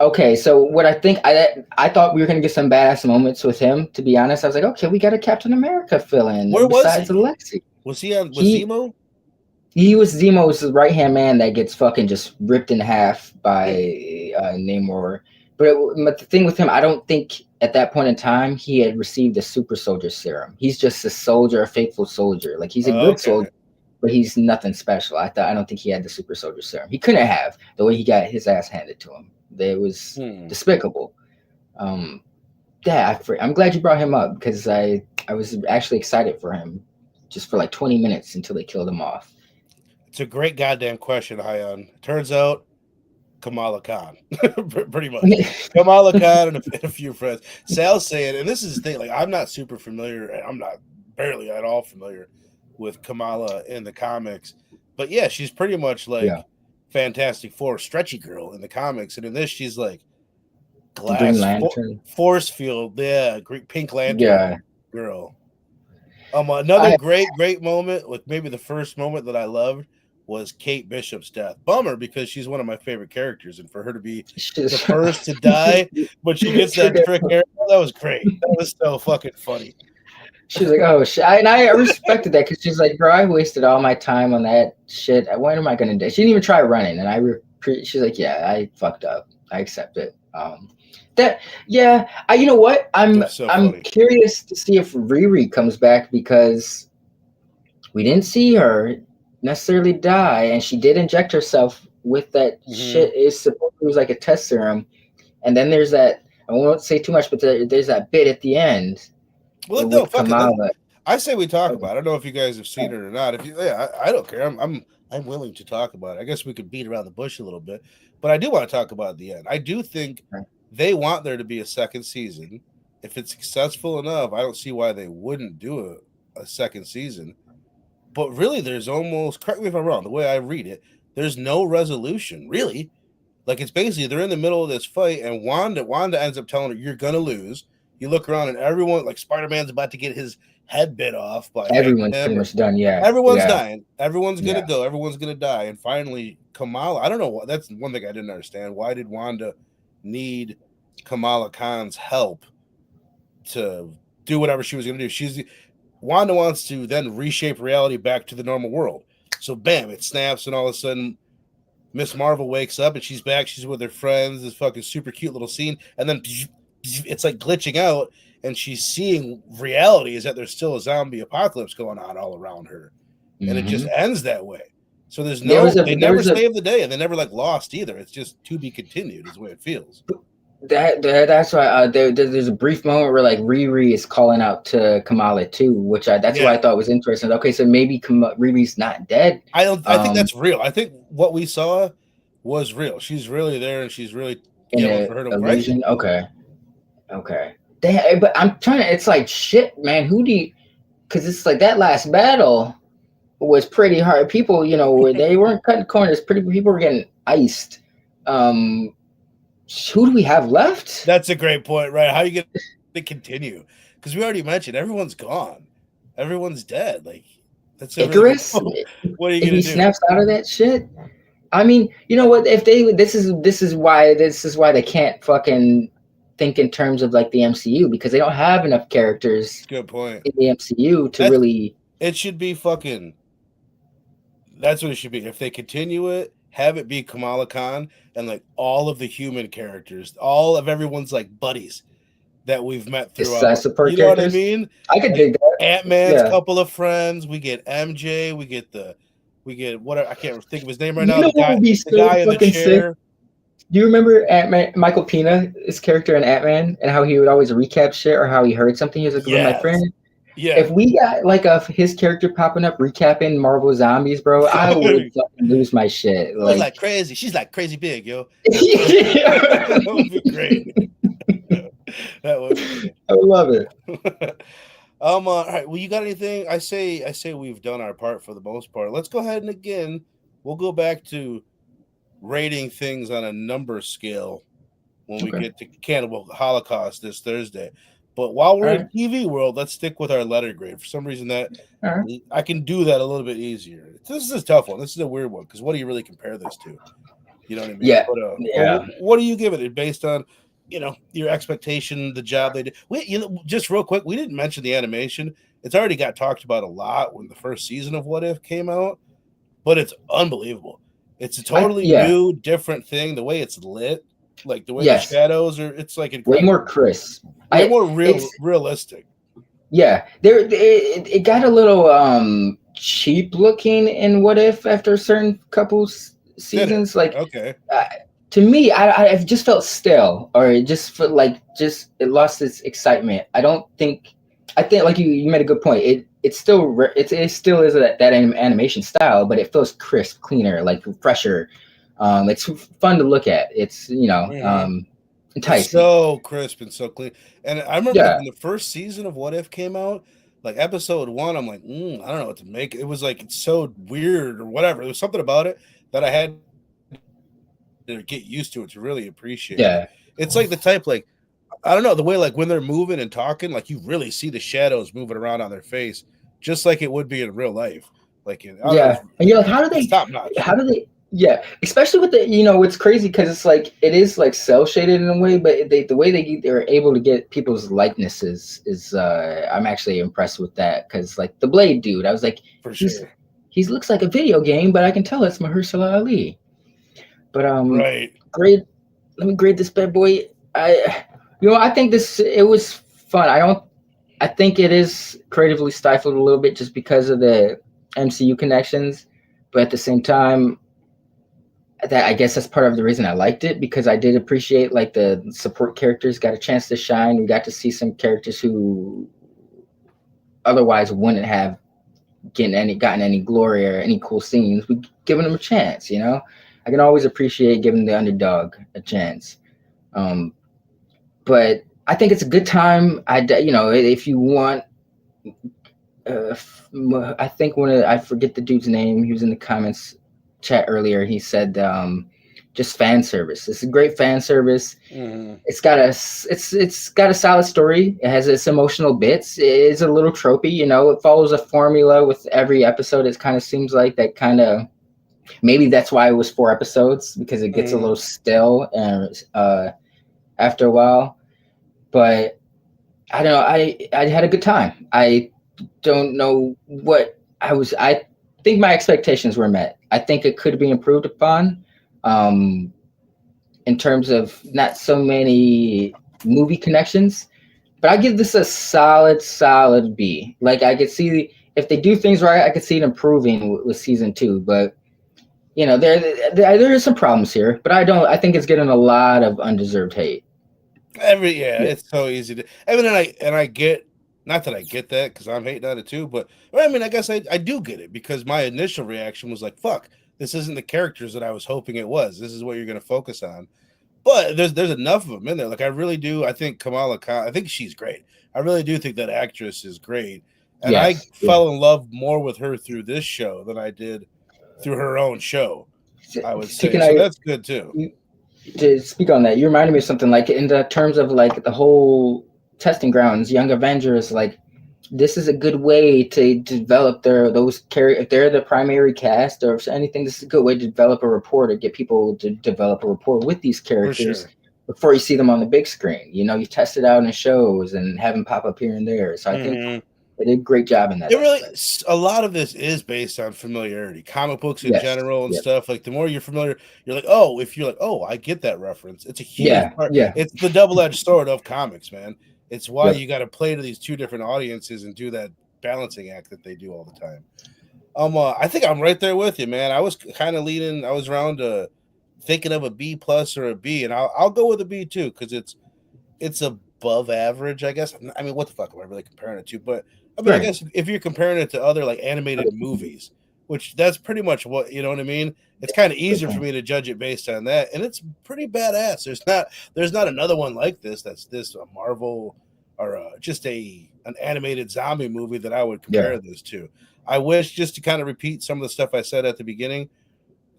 Speaker 2: Okay, so what I think I thought we were gonna get some badass moments with him. To be honest, I was like, okay, we got a Captain America fill-in.
Speaker 1: Where
Speaker 2: besides
Speaker 1: was he?
Speaker 2: Alexei?
Speaker 1: Was he on Zemo?
Speaker 2: He was Zemo's right-hand man that gets fucking just ripped in half by Namor. But the thing with him, I don't think at that point in time he had received the super soldier serum. He's just a soldier, a faithful soldier. Like he's a good soldier, but he's nothing special. I don't think he had the super soldier serum. He couldn't have the way he got his ass handed to him. It was despicable. I'm glad you brought him up because I was actually excited for him just for like 20 minutes until they killed him off.
Speaker 1: It's a great goddamn question, Hyon. Turns out Kamala Khan, pretty much. Kamala Khan and a few friends. Sal's saying, and this is the thing, like I'm not super familiar, I'm not barely at all familiar with Kamala in the comics, but yeah, she's pretty much like Fantastic Four, stretchy girl in the comics, and in this she's like glass force field, Pink Lantern girl. Another great moment, like maybe the first moment that I loved was Kate Bishop's death. Bummer because she's one of my favorite characters, and for her to be the first to die, but she gets that trick arrow, that was great. That was so fucking funny.
Speaker 2: She's like, oh shit, and I respected that because she's like, bro, I wasted all my time on that shit. What am I gonna do? She didn't even try running, and she's like, yeah, I fucked up. I accept it. You know what? I'm curious to see if Riri comes back because we didn't see her necessarily die, and she did inject herself with that shit. It was like a test serum, and then there's that. I won't say too much, but there's that bit at the end.
Speaker 1: Well, no, fuck it. I say we talk about it. I don't know if you guys have seen it or not. If you, I don't care. I'm willing to talk about it. I guess we could beat around the bush a little bit, but I do want to talk about the end. I do think they want there to be a second season. If it's successful enough, I don't see why they wouldn't do a second season. But really, there's almost, correct me if I'm wrong, the way I read it, there's no resolution, really. Like, it's basically, they're in the middle of this fight, and Wanda ends up telling her, you're going to lose. You look around, and everyone, like, Spider-Man's about to get his head bit off. By
Speaker 2: everyone's pretty much done,
Speaker 1: Everyone's dying. Everyone's going to go. Everyone's going to die. And finally, Kamala, I don't know, that's one thing I didn't understand. Why did Wanda need Kamala Khan's help to do whatever she was going to do? Wanda wants to then reshape reality back to the normal world. So, bam, it snaps, and all of a sudden, Miss Marvel wakes up, and she's back. She's with her friends, this fucking super cute little scene, and then it's like glitching out, and she's seeing reality is that there's still a zombie apocalypse going on all around her. and it just ends that way. So they never saved the day, and they never like lost either. It's just to be continued is the way it feels.
Speaker 2: That's why there's a brief moment where like Riri is calling out to Kamala too, which that's what I thought was interesting. Okay, so maybe Riri's not dead.
Speaker 1: I think that's real. I think what we saw was real. She's really there, and she's really yelling for her to
Speaker 2: illusion. Okay. But I'm trying to. It's like shit, man. Who do you? Because it's like that last battle was pretty hard. People, they weren't cutting corners. People were getting iced. Who do we have left?
Speaker 1: That's a great point, right? How are you going to continue? Because we already mentioned everyone's gone. Everyone's dead. Like that's
Speaker 2: Icarus.
Speaker 1: Really what are you going to do?
Speaker 2: He snaps out of that shit. I mean, you know what? If this is why they can't fucking think in terms of like the MCU, because they don't have enough characters.
Speaker 1: Good point.
Speaker 2: In the MCU to really.
Speaker 1: It should be fucking. That's what it should be. If they continue it, have it be Kamala Khan and like all of the human characters, all of everyone's like buddies that we've met throughout. You know what I mean?
Speaker 2: I could dig that.
Speaker 1: Ant-Man's couple of friends. We get MJ. We get what I can't think of his name right now. The guy in the chair.
Speaker 2: Sick? Do you remember Ant-Man, Michael Pena, his character in Ant-Man, and how he would always recap shit or how he heard something? He was like, "My friend."
Speaker 1: Yeah.
Speaker 2: If we got like his character popping up recapping Marvel Zombies, bro, I would fucking lose my shit.
Speaker 1: Like crazy. She's like crazy big, yo. That would be great. That would be great.
Speaker 2: I would love it.
Speaker 1: All right. Well, you got anything? I say we've done our part for the most part. Let's go ahead and again, we'll go back to rating things on a number scale when we get to Cannibal Holocaust this Thursday. But while we're in TV world, let's stick with our letter grade. For some reason, I can do that a little bit easier. This is a tough one. This is a weird one because what do you really compare this to? You know what I mean?
Speaker 2: Yeah.
Speaker 1: But, what do you give it based on, your expectation, the job they did? Just real quick, we didn't mention the animation. It's already got talked about a lot when the first season of What If came out, but it's unbelievable. It's a totally new, different thing. The way it's lit, like the way the shadows are, it's like incredible.
Speaker 2: Way more crisp.
Speaker 1: Way more realistic.
Speaker 2: Yeah, it got a little cheap looking in What If after a certain couple seasons. Like, to me, I just felt stale, or it just felt like it lost its excitement. I think like you made a good point. It still is that animation style, but it feels crisp, cleaner, like fresher. It's fun to look at. It's enticing.
Speaker 1: It's so crisp and so clean. And I remember when the first season of What If came out, like episode 1, I'm like, I don't know what to make. It was like it's so weird or whatever. There was something about it that I had to get used to it to really appreciate.
Speaker 2: Yeah,
Speaker 1: it's like the type, like I don't know, the way like when they're moving and talking, like you really see the shadows moving around on their face, just like it would be in real life. Like
Speaker 2: and you're like, how do they top notch? How do they? Yeah, especially with the it's crazy because it's like it is like cell shaded in a way, but the way they're able to get people's likenesses is I'm actually impressed with that because like the Blade dude, I was like, he looks like a video game, but I can tell it's Mahershala Ali. But great. Let me grade this bad boy. I think it was fun. I think it is creatively stifled a little bit just because of the MCU connections, but at the same time, that I guess that's part of the reason I liked it, because I did appreciate like the support characters got a chance to shine. We got to see some characters who otherwise wouldn't have gotten any glory or any cool scenes. We given them a chance, I can always appreciate giving the underdog a chance. But I think it's a good time. If you want, I think I forget the dude's name. He was in the comments chat earlier. He said just fan service. It's a great fan service. It's got a solid story. It has its emotional bits. It is a little tropey, it follows a formula with every episode. It kind of seems like that kind of, maybe that's why it was 4 episodes, because it gets a little stale and after a while. But I don't know, I had a good time. I don't know what I think my expectations were met. I think it could be improved upon in terms of not so many movie connections, but I give this a solid B. Like I could see if they do things right, I could see it improving with season 2. But there is some problems here. But I think it's getting a lot of undeserved hate.
Speaker 1: It's so easy to. I mean, I get, not that I get that because I'm hating on it too, but I mean, I guess I do get it because my initial reaction was like, "Fuck, this isn't the characters that I was hoping it was. This is what you're going to focus on." But there's enough of them in there. Like I really do. I think Kamala Khan. I think she's great. I really do think that actress is great, and I fell in love more with her through this show than I did through her own show. I would say so. That's good too.
Speaker 2: To speak on that, you reminded me of something like in the terms of like the whole testing grounds, Young Avengers. Like this is a good way to develop those characters. If they're the primary cast or if anything, this is a good way to develop a rapport, to get people to develop a rapport with these characters before you see them on the big screen. You know, you test it out in shows and have them pop up here and there. So I think they did a great job in that.
Speaker 1: A lot of this is based on familiarity, comic books in general and stuff. Like the more you're familiar, you're like, oh, if you're like, oh, I get that reference. It's a huge part. Yeah. It's the double-edged sword of comics, man. It's why you got to play to these two different audiences and do that balancing act that they do all the time. I think I'm right there with you, man. I was kind of leaning. I was around thinking of a B+ or a B, and I'll go with a B too because it's above average, I guess. I mean, what the fuck am I really comparing it to? But I mean, I guess if you're comparing it to other like animated movies, which that's pretty much what, you know what I mean? It's kind of easier for me to judge it based on that. And it's pretty badass. There's not another one like this. That's a Marvel or just an animated zombie movie that I would compare this to. I wish, just to kind of repeat some of the stuff I said at the beginning,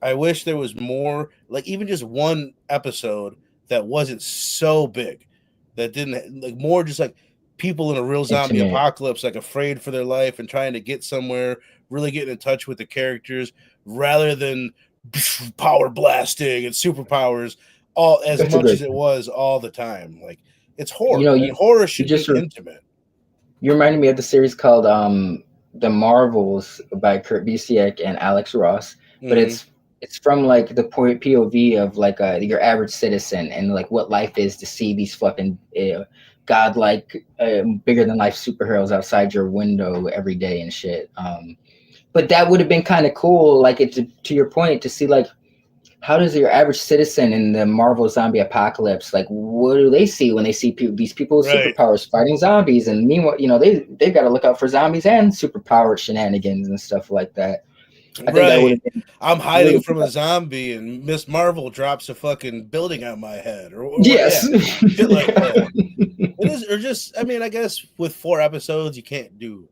Speaker 1: I wish there was more, like even just one episode that wasn't so big, that didn't like more just like people in a real zombie apocalypse, like afraid for their life and trying to get somewhere, really getting in touch with the characters rather than power blasting and superpowers all as much as it was all the time. Like it's horror. Horror should be intimate.
Speaker 2: You reminded me of the series called The Marvels by Kurt Busiek and Alex Ross, but it's from like the POV of like your average citizen and like what life is to see these fucking godlike, bigger than life superheroes outside your window every day and shit. But that would have been kind of cool, like to your point, to see like how does your average citizen in the Marvel zombie apocalypse, like what do they see when they see these people with superpowers fighting zombies? And meanwhile, they've got to look out for zombies and superpowered shenanigans and stuff like that.
Speaker 1: I think that would have been I'm hiding from a zombie and Miss Marvel drops a fucking building on my head. Or shit like that. It is, or just, I mean, I guess with 4 episodes, you can't do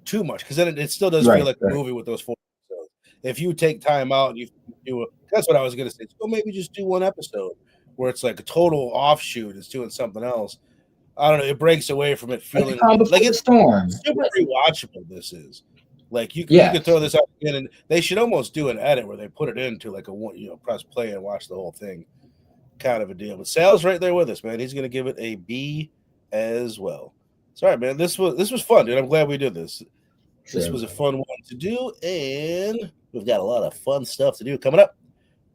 Speaker 1: too much because then it still does feel like a movie with those 4 episodes. If you take time out and you do that's what I was going to say. So maybe just do 1 episode where it's like a total offshoot. It's doing something else. I don't know. It breaks away from it feeling like it's super rewatchable. This is. Like you could throw this out again, and they should almost do an edit where they put it into like a press play and watch the whole thing, kind of a deal. But Sal's right there with us, man. He's gonna give it a B as well. Sorry, man. This was fun, dude. I'm glad we did this. This was a fun one to do, and we've got a lot of fun stuff to do coming up.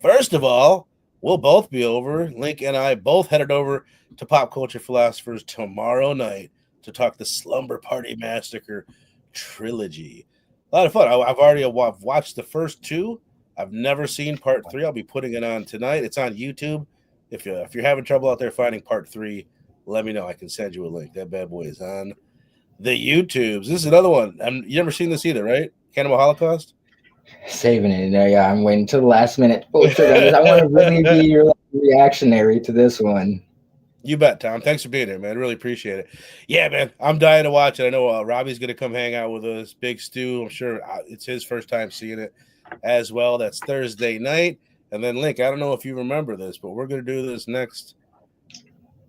Speaker 1: First of all, we'll both be over. Link and I both headed over to Pop Culture Philosophers tomorrow night to talk the Slumber Party Massacre trilogy. A lot of fun. I've watched the first 2. I've never seen part 3. I'll be putting it on tonight. It's on YouTube. If you're having trouble out there finding part 3, let me know. I can send you a link. That bad boy is on the YouTubes. This is another one. You never seen this either, right? Cannibal Holocaust?
Speaker 2: Saving it. Yeah, I'm waiting till the last minute. I want to really be reactionary to this one.
Speaker 1: You bet, Tom. Thanks for being here, man. Really appreciate it. Yeah, man. I'm dying to watch it. I know Robbie's going to come hang out with us. Big Stu. I'm sure it's his first time seeing it as well. That's Thursday night. And then, Link, I don't know if you remember this, but we're going to do this next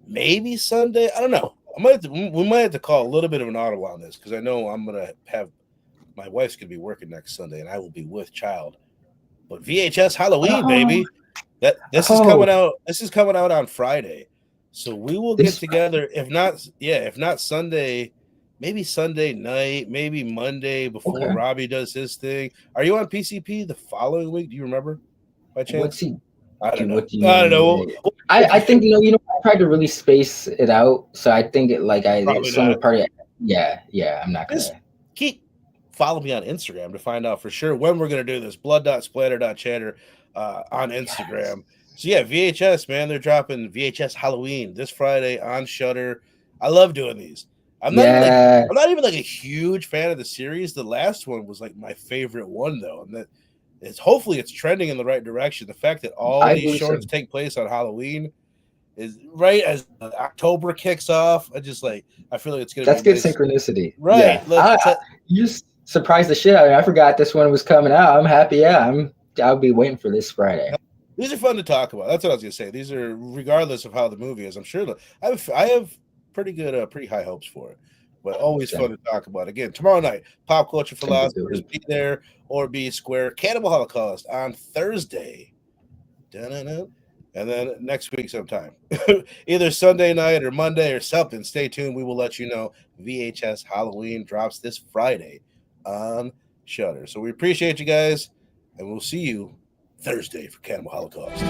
Speaker 1: maybe Sunday. I don't know. We might have to call a little bit of an audible on this because I know I'm going to have my wife's going to be working next Sunday and I will be with child. But VHS Halloween, baby. This is coming out. This is coming out on Friday. So we will get together, if not Sunday, maybe Sunday night, maybe Monday before Robbie does his thing. Are you on PCP the following week? Do you remember by chance? I don't know.
Speaker 2: I think I tried to really space it out, so I think it like Slumber Party. Yeah, I'm not gonna
Speaker 1: follow me on Instagram to find out for sure when we're going to do this. Blood.splatter.chatter on Instagram. So yeah, VHS, man, they're dropping VHS Halloween this Friday on Shudder. I love doing these. I'm not even like a huge fan of the series. The last one was like my favorite one though, and that hopefully it's trending in the right direction. The fact that all these shorts take place on Halloween is right as October kicks off. I feel like it's gonna
Speaker 2: be good synchronicity, right? Yeah. You just surprised the shit out of me. I forgot this one was coming out. I'm happy. Yeah, I'll be waiting for this Friday.
Speaker 1: These are fun to talk about. That's what I was gonna say. These are regardless of how the movie is. I'm sure I have pretty good, pretty high hopes for it. But always fun to talk about. Again, tomorrow night, Pop Culture Philosophers, be there or be square. Cannibal Holocaust on Thursday. Da-na-na. And then next week sometime. Either Sunday night or Monday or something. Stay tuned. We will let you know. VHS Halloween drops this Friday on Shudder. So we appreciate you guys, and we'll see you Thursday for Cannibal Holocaust.